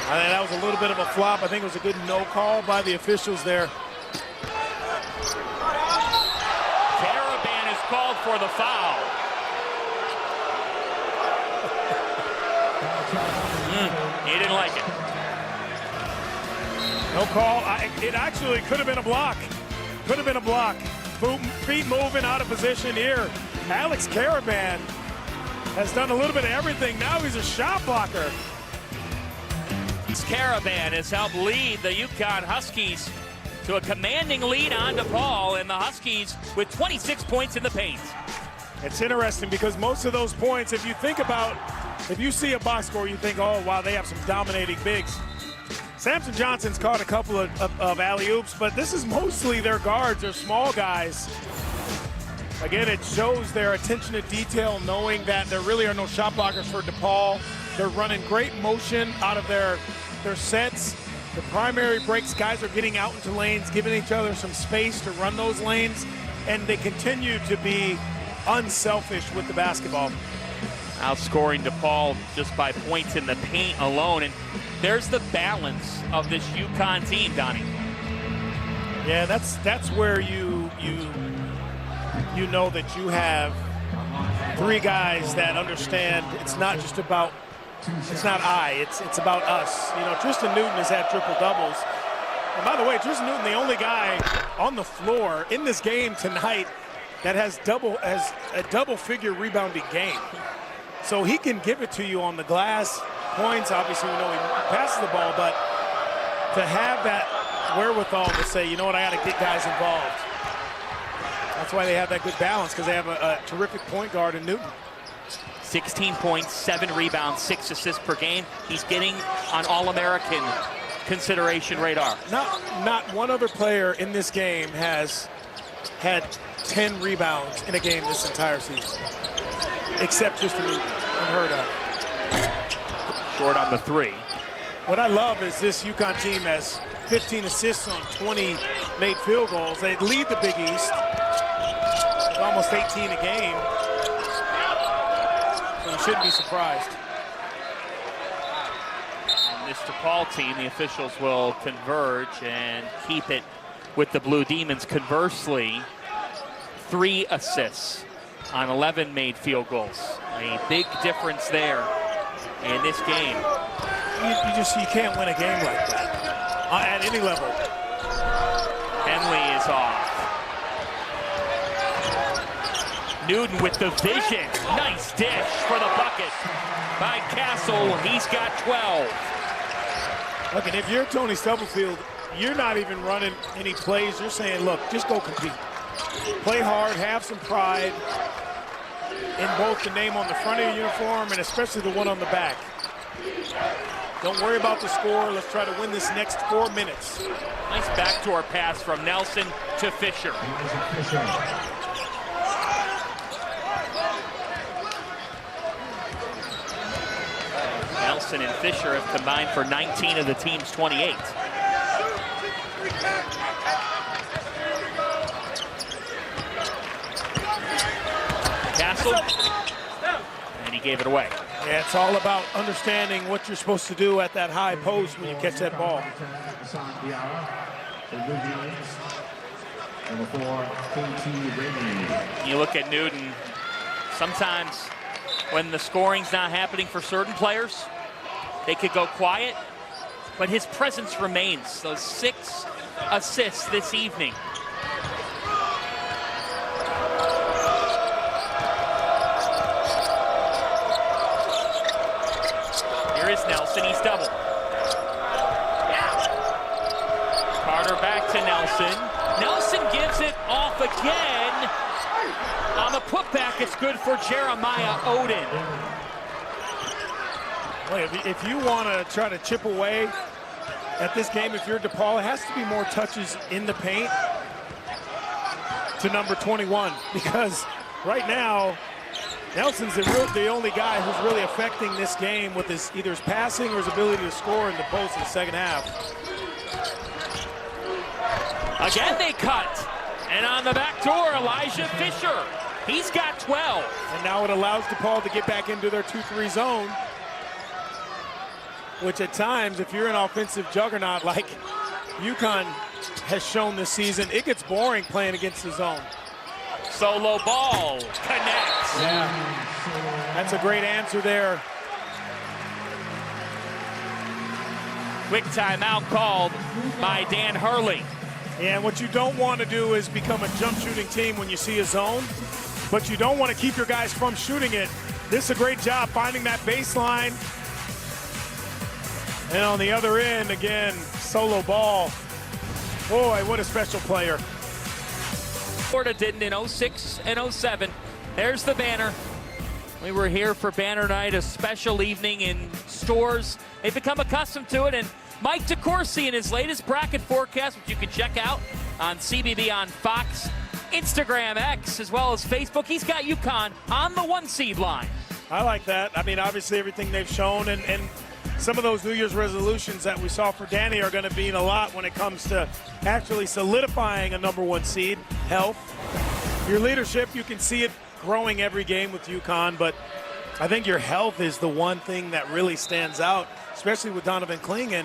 I think that was a little bit of a flop. I think it was a good no call by the officials there. Caravan is called for the foul. He didn't like it. No call. It actually could have been a block. Could have been a block. Feet moving out of position here. Alex Caravan has done a little bit of everything. Now he's a shot blocker. Caravan has helped lead the UConn Huskies to a commanding lead on DePaul, and the Huskies with 26 points in the paint. It's interesting because most of those points, if you think about, if you see a box score, you think, oh, wow, they have some dominating bigs. Samson Johnson's caught a couple of alley-oops, but this is mostly their guards, their small guys. Again, it shows their attention to detail, knowing that there really are no shot blockers for DePaul. They're running great motion out of their sets. The primary breaks, guys are getting out into lanes, giving each other some space to run those lanes, and they continue to be unselfish with the basketball. Outscoring DePaul just by points in the paint alone, and there's the balance of this UConn team, Donnie. Yeah, that's where you know that you have 3 guys that understand it's not just about, it's not it's about us. You know, Tristan Newton has had triple doubles. And by the way, Tristan Newton, the only guy on the floor in this game tonight that has a double-figure rebounding game. So he can give it to you on the glass. Points, obviously, we know he passes the ball, but to have that wherewithal to say, you know what, I got to get guys involved. That's why they have that good balance, because they have a terrific point guard in Newton. 16 points, 7 rebounds, 6 assists per game. He's getting on All-American consideration radar. Not one other player in this game has had 10 rebounds in a game this entire season, except just unheard of. Short on the 3. What I love is this UConn team has 15 assists on 20 made field goals. They lead the Big East with almost 18 a game. So you shouldn't be surprised. And this DePaul team, the officials will converge and keep it with the Blue Demons. Conversely, 3 assists on 11 made field goals. A big difference there in this game. You can't win a game like that at any level. Henley is off. Newton with the vision. Nice dish for the bucket by Castle. He's got 12. Look, and if you're Tony Stubblefield, you're not even running any plays. You're saying, look, just go compete. Play hard, have some pride in both the name on the front of your uniform and especially the one on the back. Don't worry about the score. Let's try to win this next 4 minutes. Nice backdoor pass from Nelson to Fisher. Nelson and Fisher have combined for 19 of the team's 28. Castle, and he gave it away. Yeah, it's all about understanding what you're supposed to do at that high post when you catch that ball. You look at Newton, sometimes when the scoring's not happening for certain players, they could go quiet, but his presence remains. Those 6 assists this evening. Here is Nelson, he's doubled. Carter back to Nelson. Nelson gives it off again. On the putback, it's good for Jeremiah Oden. Well, if you want to try to chip away at this game, if you're DePaul, it has to be more touches in the paint to number 21, because right now, Nelson's the only guy who's really affecting this game with either his passing or his ability to score in the post in the second half. Again, they cut. And on the back door, Elijah Fisher. He's got 12. And now it allows DePaul to get back into their 2-3 zone, which at times, if you're an offensive juggernaut like UConn has shown this season, it gets boring playing against the zone. Solo ball connects. Yeah, that's a great answer there. Quick timeout called by Dan Hurley. Yeah, and what you don't want to do is become a jump shooting team when you see a zone, but you don't want to keep your guys from shooting it. This is a great job finding that baseline. And on the other end, again, solo ball. Boy, what a special player. Florida didn't in 06 and 07. There's the banner. We were here for banner night, a special evening in stores. They've become accustomed to it, and Mike DeCourcy in his latest bracket forecast, which you can check out on CBB on Fox, Instagram, X, as well as Facebook. He's got UConn on the 1 seed line. I like that. I mean, obviously everything they've shown and some of those New Year's resolutions that we saw for Danny are going to mean a lot when it comes to actually solidifying a number 1 seed. Health. Your leadership, you can see it growing every game with UConn, but I think your health is the one thing that really stands out, especially with Donovan Clingan.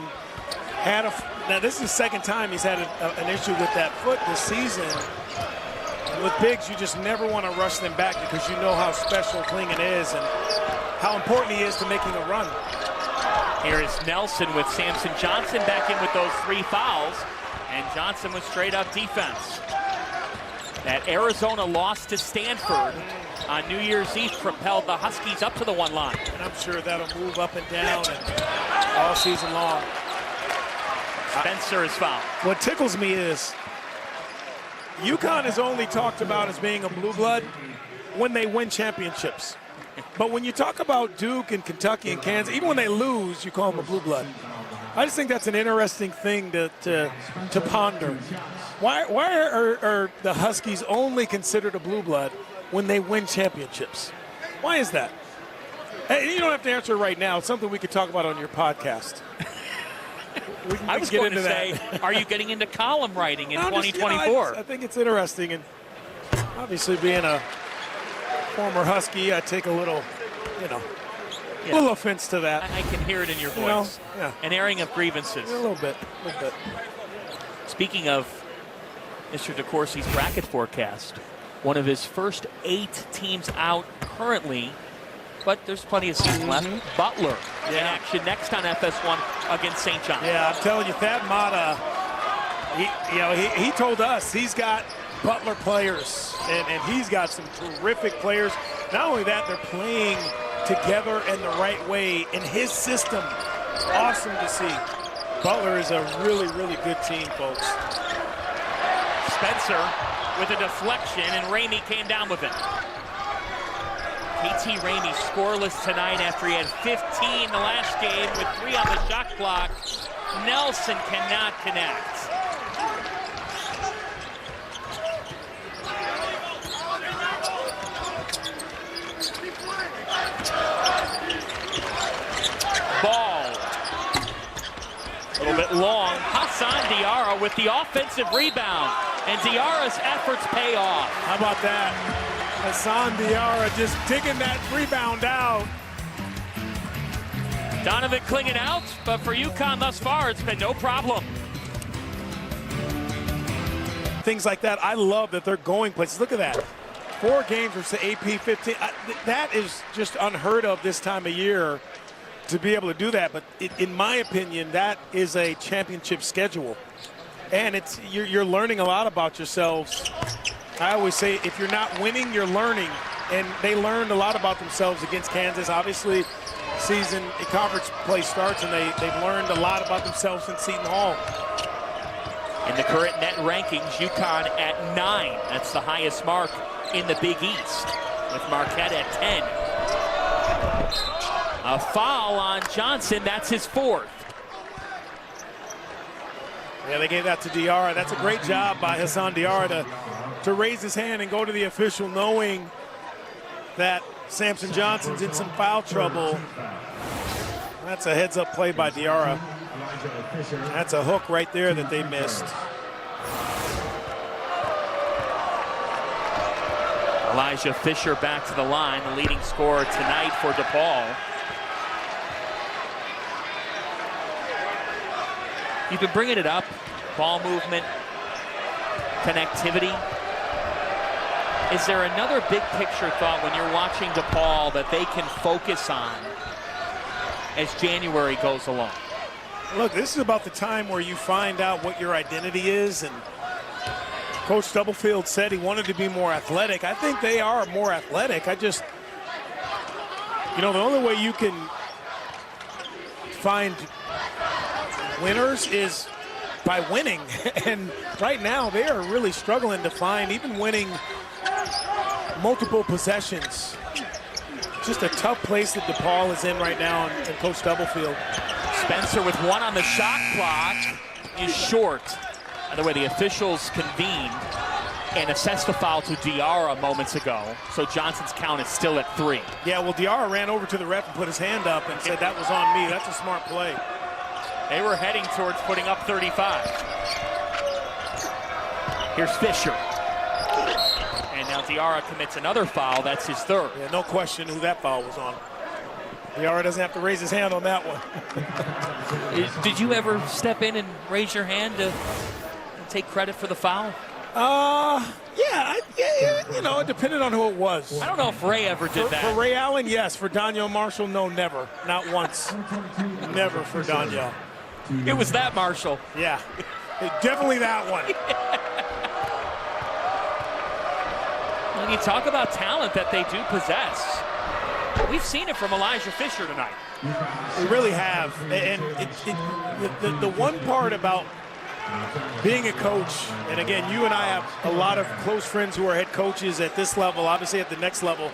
Now this is the second time he's had an issue with that foot this season. And with bigs, you just never want to rush them back because you know how special Clingan is and how important he is to making a run. Here is Nelson with Samson Johnson back in with those 3 fouls, and Johnson with straight up defense. That Arizona loss to Stanford on New Year's Eve propelled the Huskies up to the 1 line. And I'm sure that'll move up and down all season long. Spencer is fouled. What tickles me is UConn is only talked about as being a blue blood when they win championships. But when you talk about Duke and Kentucky and Kansas, even when they lose, you call them a blue blood. I just think that's an interesting thing to ponder. Why are the Huskies only considered a blue blood when they win championships? Why is that? Hey, you don't have to answer it right now. It's something we could talk about on your podcast. I was going to say, are you getting into column writing in 2024? I think it's interesting, and obviously being a former Husky, I take a little, little offense to that. I can hear it in your voice. An airing of grievances. A little bit. Speaking of Mr. DeCourcy's bracket forecast, one of his first 8 teams out currently, but there's plenty of season left. Butler in action next on FS1 against St. John. Yeah, I'm telling you, Thad Matta, he told us he's got Butler players, and he's got some terrific players. Not only that, they're playing together in the right way in his system. Awesome to see. Butler is a really, really good team, folks. Spencer with a deflection, and Ramey came down with it. KT Ramey scoreless tonight after he had 15 the last game with 3 on the shot clock. Nelson cannot connect. Ball. A little bit long. Hassan Diarra with the offensive rebound. And Diarra's efforts pay off. How about that? Hassan Diarra just digging that rebound out. Donovan clinging out, but for UConn thus far, it's been no problem. Things like that, I love that they're going places. Look at that. 4 games versus AP 15. That is just unheard of this time of year to be able to do that. But in my opinion, that is a championship schedule. And you're learning a lot about yourselves. I always say if you're not winning, you're learning. And they learned a lot about themselves against Kansas. Obviously, season conference play starts, and they've learned a lot about themselves in Seton Hall. In the current net rankings, UConn at 9. That's the highest mark in the Big East, with Marquette at 10. A foul on Johnson. That's his 4th. Yeah, they gave that to Diarra. That's a great job by Hassan Diarra to raise his hand and go to the official knowing that Samson Johnson's in some foul trouble. That's a heads-up play by Diarra. That's a hook right there that they missed. Elijah Fisher back to the line, the leading scorer tonight for DePaul. You've been bringing it up, ball movement, connectivity. Is there another big picture thought when you're watching DePaul that they can focus on as January goes along? Look, this is about the time where you find out what your identity is, and Coach Stubblefield said he wanted to be more athletic. I think they are more athletic. The only way you can find winners is by winning. And right now they are really struggling to find even winning multiple possessions. Just a tough place that DePaul is in right now, and Coach Stubblefield. Spencer with 1 on the shot clock is short. By the way, the officials convened and assessed the foul to Diarra moments ago. So Johnson's count is still at 3. Yeah, well, Diarra ran over to the ref and put his hand up and said that was on me. That's a smart play. They were heading towards putting up 35. Here's Fisher. And now Diarra commits another foul. That's his 3rd. Yeah, no question who that foul was on. Diarra doesn't have to raise his hand on that one. Did you ever step in and raise your hand to take credit for the foul? Yeah, it depended on who it was. I don't know if Ray ever did that. For Ray Allen, yes. For Daniel Marshall, no, never. Not once. Never for Daniel. It was that Marshall. Yeah, definitely that one. When you talk about talent that they do possess, we've seen it from Elijah Fisher tonight. We really have. And the one part about being a coach, and again, you and I have a lot of close friends who are head coaches at this level, obviously at the next level,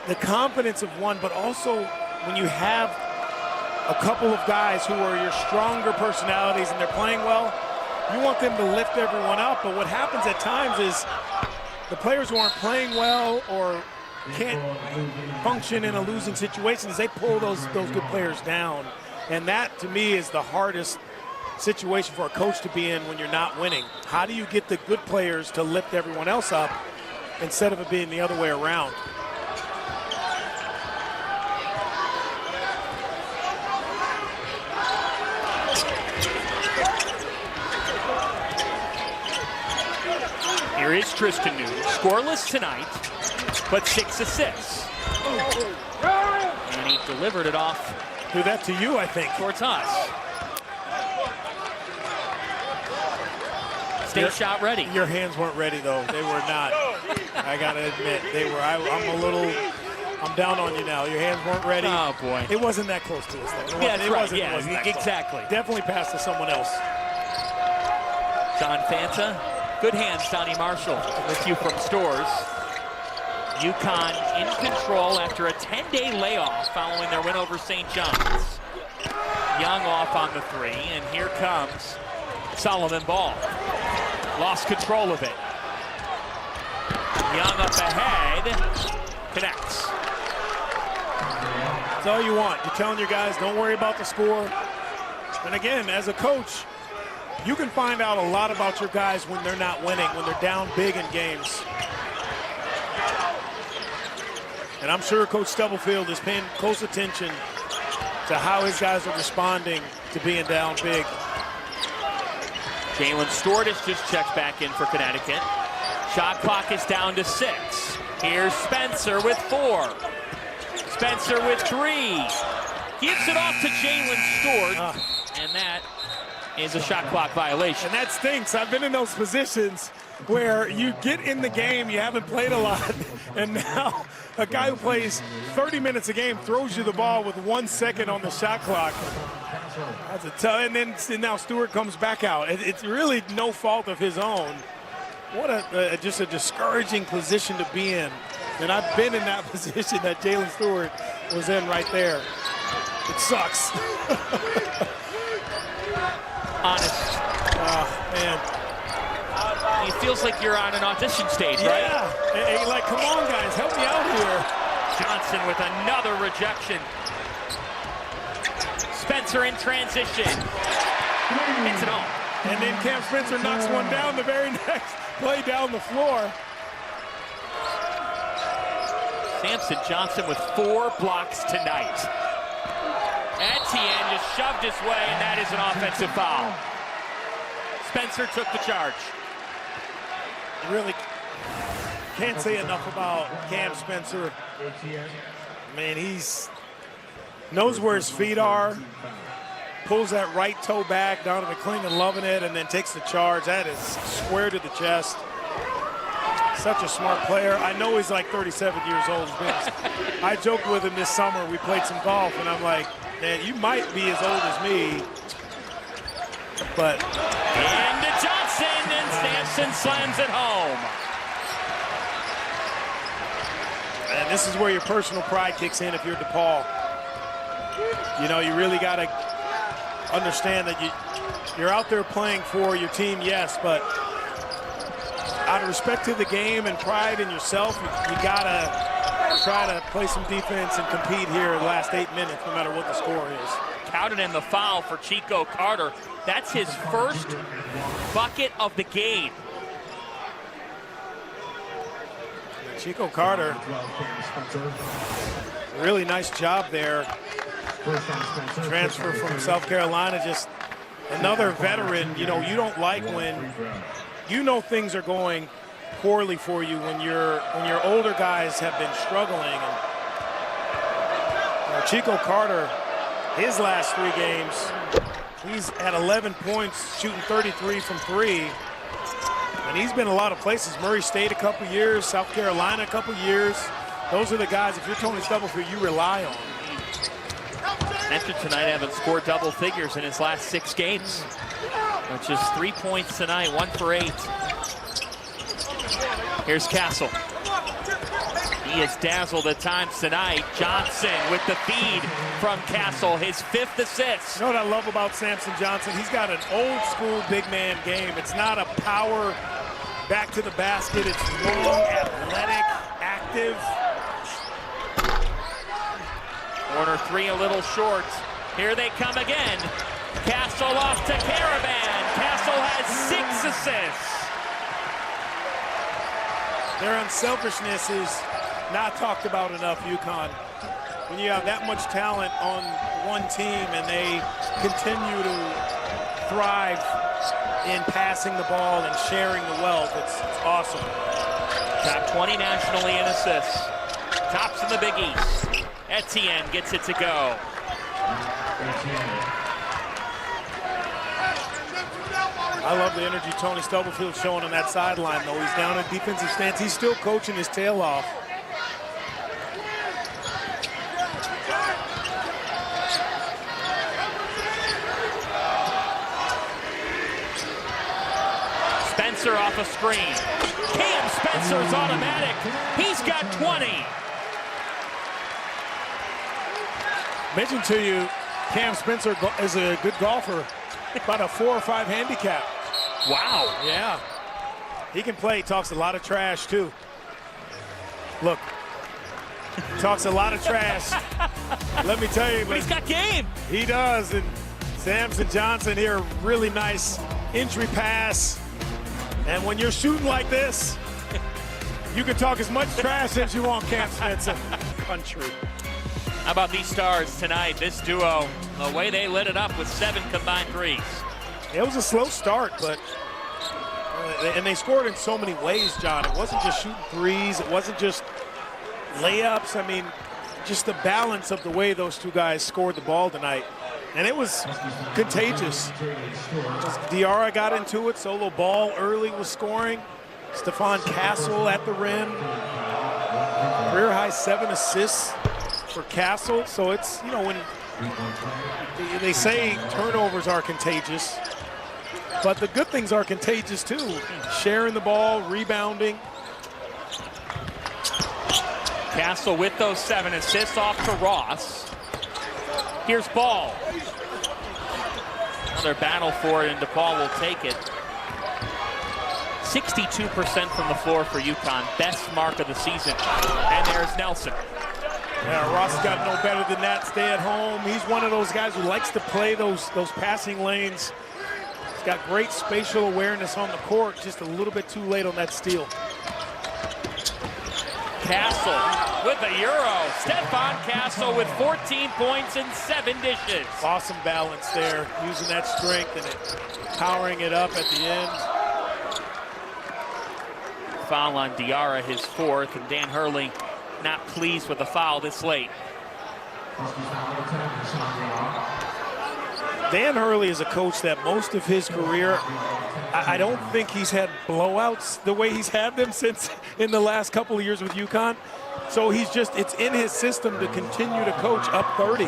the confidence of one, but also when you have a couple of guys who are your stronger personalities and they're playing well, you want them to lift everyone up. But what happens at times is the players who aren't playing well or can't function in a losing situation, is they pull those good players down. And that, to me, is the hardest situation for a coach to be in when you're not winning. How do you get the good players to lift everyone else up instead of it being the other way around? Here is Tristan New, scoreless tonight, but 6 assists. And he delivered it off. Do that to you, I think. Towards us. Stay shot ready. Your hands weren't ready, though. They were not. I got to admit, they were. I'm down on you now. Your hands weren't ready. Oh, boy. It wasn't that close to us, though. Yeah, that's right. It wasn't that close. Exactly. Definitely passed to someone else. John Fanta. Good hands, Donnie Marshall, with you from Stores. UConn in control after a 10-day layoff following their win over St. John's. Young off on the 3, and here comes Solomon Ball. Lost control of it. Young up ahead, connects. That's all you want. You're telling your guys, don't worry about the score. And again, as a coach, you can find out a lot about your guys when they're not winning, when they're down big in games. And I'm sure Coach Stubblefield is paying close attention to how his guys are responding to being down big. Jalen Stewart just checked back in for Connecticut. Shot clock is down to 6. Here's Spencer with 4. Spencer with 3. Gives it off to Jalen Stewart, and that is a shot clock violation. And that stinks. I've been in those positions where you get in the game, you haven't played a lot, and now a guy who plays 30 minutes a game throws you the ball with 1 second on the shot clock. That's a tough, and then now Stewart comes back out. It's really no fault of his own. What just a discouraging position to be in. And I've been in that position that Jalen Stewart was in right there. It sucks. Honest. Oh, man. It feels like you're on an audition stage, right? Yeah. Hey, like, come on, guys, help me out here. Johnson with another rejection. Spencer in transition. Hits it home. And then Cam Spencer knocks one down the very next play down the floor. Samson Johnson with 4 blocks tonight. Etienne just shoved his way, and that is an offensive foul. Spencer took the charge. Really can't say enough about Cam Spencer. Man, he's knows where his feet are, pulls that right toe back, Donovan Klingon loving it, and then takes the charge. That is square to the chest. Such a smart player. I know he's like 37 years old. I joked with him this summer. We played some golf, and I'm like, man, you might be as old as me. But into Johnson, and Sampson slams it home. And this is where your personal pride kicks in if you're DePaul. You know, you really got to understand that you're out there playing for your team, yes, but out of respect to the game and pride in yourself, you got to try to play some defense and compete here in the last 8 minutes, no matter what the score is. Counted in the foul for Chico Carter. That's his first bucket of the game. Chico Carter, really nice job there. Transfer from South Carolina, just another veteran. You know, you don't like when you know things are going poorly for you when your older guys have been struggling. And, Chico Carter, his last 3 games, he's at 11 points, shooting 33 from 3. And he's been a lot of places. Murray State a couple years, South Carolina a couple years. Those are the guys, if you're Tony Stubblefield, you rely on. Mentor tonight haven't scored double figures in his last 6 games, which is 3 points tonight, 1 for 8. Here's Castle. He is dazzled at times tonight. Johnson with the feed from Castle, his 5th assist. You know what I love about Samson Johnson? He's got an old school big man game. It's not a power back to the basket. It's long, athletic, active. Corner 3 a little short. Here they come again. Castle off to Caravan. Castle has 6 assists. Their unselfishness is not talked about enough, UConn. When you have that much talent on one team and they continue to thrive in passing the ball and sharing the wealth, it's awesome. Top 20 nationally in assists. Tops in the Big East. Etienne gets it to go. I love the energy Tony Stubblefield showing on that sideline, though. He's down in defensive stance. He's still coaching his tail off. Spencer off a screen. Cam Spencer's automatic. He's got 20. Mentioned to you, Cam Spencer is a good golfer. About a 4 or 5 handicap. Wow. Yeah. He can play. He talks a lot of trash, too. Look. Talks a lot of trash. Let me tell you. But he's got game. He does. And Samson Johnson here, really nice entry pass. And when you're shooting like this, you can talk as much trash as you want, Cam Spencer. Country. How about these stars tonight? This duo, the way they lit it up with 7 combined threes. It was a slow start, but and they scored in so many ways, John. It wasn't just shooting threes. It wasn't just layups. I mean, just the balance of the way those two guys scored the ball tonight. And it was contagious. Diarra got into it. Solo ball early was scoring. Stephon Castle at the rim. Career high 7 assists for Castle. So it's, you know, when they say turnovers are contagious, but the good things are contagious too. Sharing the ball, rebounding. Castle with those 7 assists off to Ross. Here's Ball. Another battle for it, and DePaul will take it. 62% from the floor for UConn. Best mark of the season. And there's Nelson. Yeah, Ross got no better than that. Stay at home. He's one of those guys who likes to play those passing lanes. He's got great spatial awareness on the court. Just a little bit too late on that steal. Castle with a Euro. Stephon Castle with 14 points and 7 dishes. Awesome balance there, using that strength and powering it up at the end. Foul on Diarra, his 4th, and Dan Hurley not pleased with the foul this late. Dan Hurley is a coach that most of his career, I don't think he's had blowouts the way he's had them since in the last couple of years with UConn. So he's just, it's in his system to continue to coach up 30.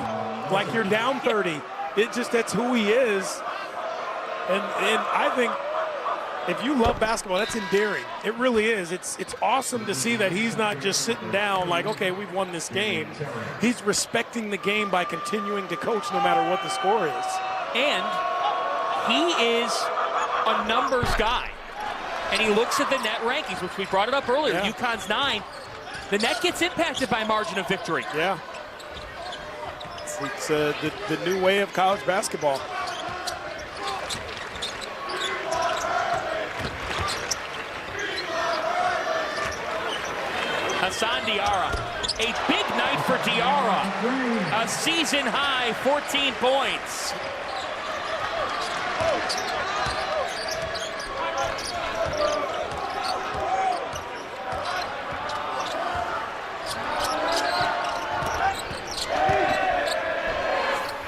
Like you're down 30. That's who he is. And I think if you love basketball, that's endearing. It really is. It's awesome to see that he's not just sitting down like, okay, we've won this game. He's respecting the game by continuing to coach no matter what the score is. And he is a numbers guy. And he looks at the net rankings, which we brought it up earlier. Yeah. UConn's 9. The net gets impacted by margin of victory. Yeah. It's the new way of college basketball. Hassan Diarra, a big night for Diarra. A season high 14 points.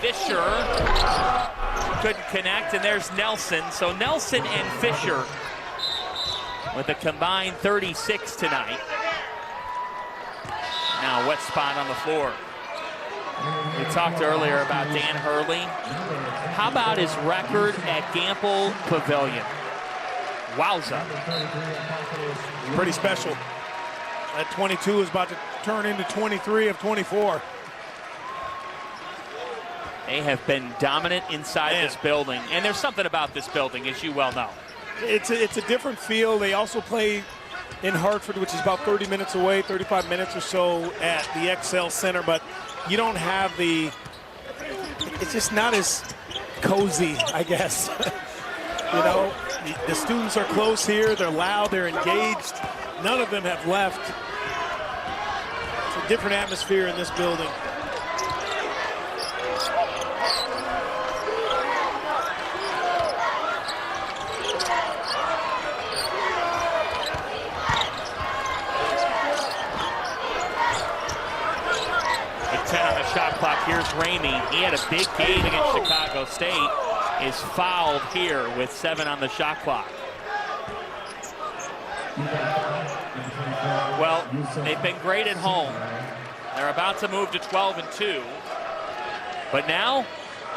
Fisher couldn't connect, and there's Nelson. So Nelson and Fisher with a combined 36 tonight. Now a wet spot on the floor. We talked earlier about Dan Hurley. How about his record at Gampel Pavillion? Wowza. Pretty special. That 22 is about to turn into 23 of 24. They have been dominant inside this building, and there's something about this building, as you well know. It's a different feel. They also play in Hartford, which is about 30 minutes away, 35 minutes or so at the XL Center, but you don't have the, it's just not as cozy, I guess. You know, the students are close here, they're loud, they're engaged. None of them have left. It's a different atmosphere in this building. Shot clock. Here's Ramey. He had a big game against Chicago State. Is fouled here with 7 on the shot clock. Well, they've been great at home. They're about to move to 12-2. But now,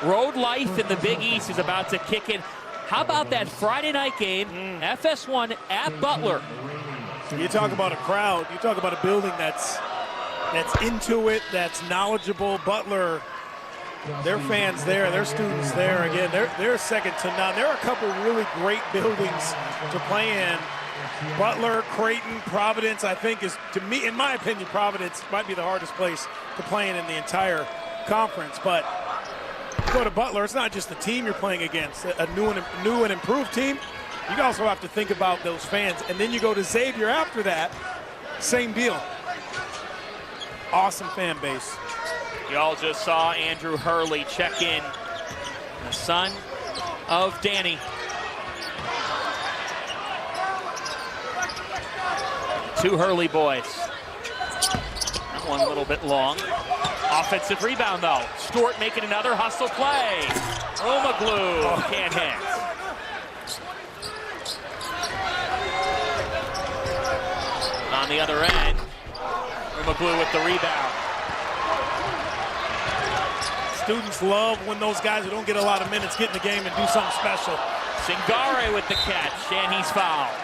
road life in the Big East is about to kick in. How about that Friday night game, FS1 at Butler? You talk about a crowd. You talk about a building that's into it, that's knowledgeable. Butler, their fans there, their students there. Again, they're second to none. There are a couple really great buildings to play in. Butler, Creighton, Providence, I think is, to me, in my opinion, Providence might be the hardest place to play in the entire conference. But you go to Butler, it's not just the team you're playing against, a new and improved team. You also have to think about those fans. And then you go to Xavier after that, same deal. Awesome fan base. You all just saw Andrew Hurley check in, the son of Danny. Two Hurley boys. That one a little bit long. Offensive rebound though. Stewart making another hustle play. Romaglu can't hit. On the other end, Romaglu with the rebound. Students love when those guys who don't get a lot of minutes get in the game and do something special. Singare with the catch, and he's fouled.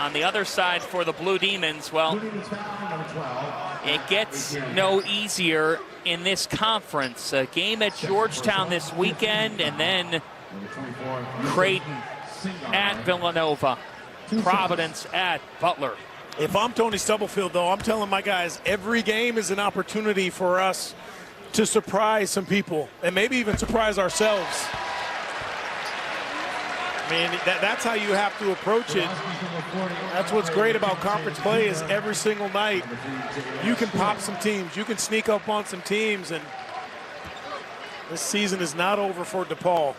On the other side for the Blue Demons, well, it gets no easier in this conference. A game at Georgetown this weekend, and then Creighton at Villanova, Providence at Butler. If I'm Tony Stubblefield, though, I'm telling my guys every game is an opportunity for us to surprise some people and maybe even surprise ourselves. I mean, that's how you have to approach it. That's what's great about conference play is every single night you can pop some teams. You can sneak up on some teams, and this season is not over for DePaul.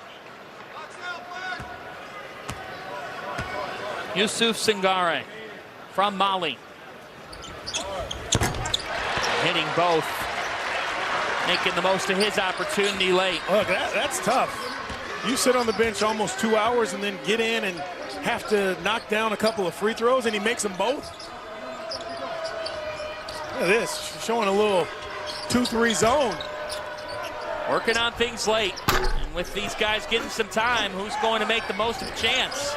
Yusuf Singare from Mali. Hitting both. Making the most of his opportunity late. Look, that's tough. You sit on the bench almost 2 hours and then get in and have to knock down a couple of free throws, and he makes them both. Look at this, showing a little 2-3 zone. Working on things late. And with these guys getting some time, who's going to make the most of the chance?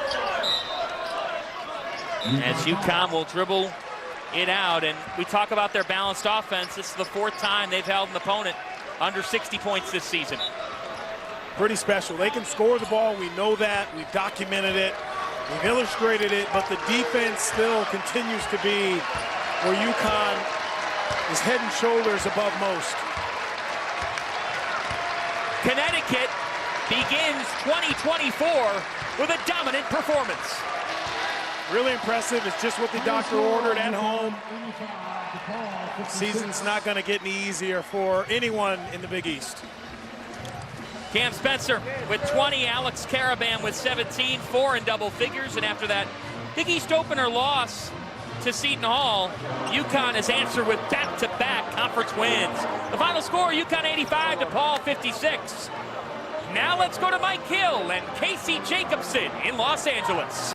As UConn will dribble it out, and we talk about their balanced offense. This is the 4th time they've held an opponent under 60 points this season. Pretty special. They can score the ball. We know that. We've documented it. We've illustrated it, but the defense still continues to be where UConn is head and shoulders above most. Connecticut begins 2024 with a dominant performance. Really impressive. It's just what the doctor ordered at home. Season's not going to get any easier for anyone in the Big East. Cam Spencer with 20, Alex Caravan with 17, 4 in double figures, and after that Big East opener loss to Seton Hall, UConn has answered with back-to-back conference wins. The final score, UConn 85, DePaul 56. Now let's go to Mike Hill and Casey Jacobson in Los Angeles.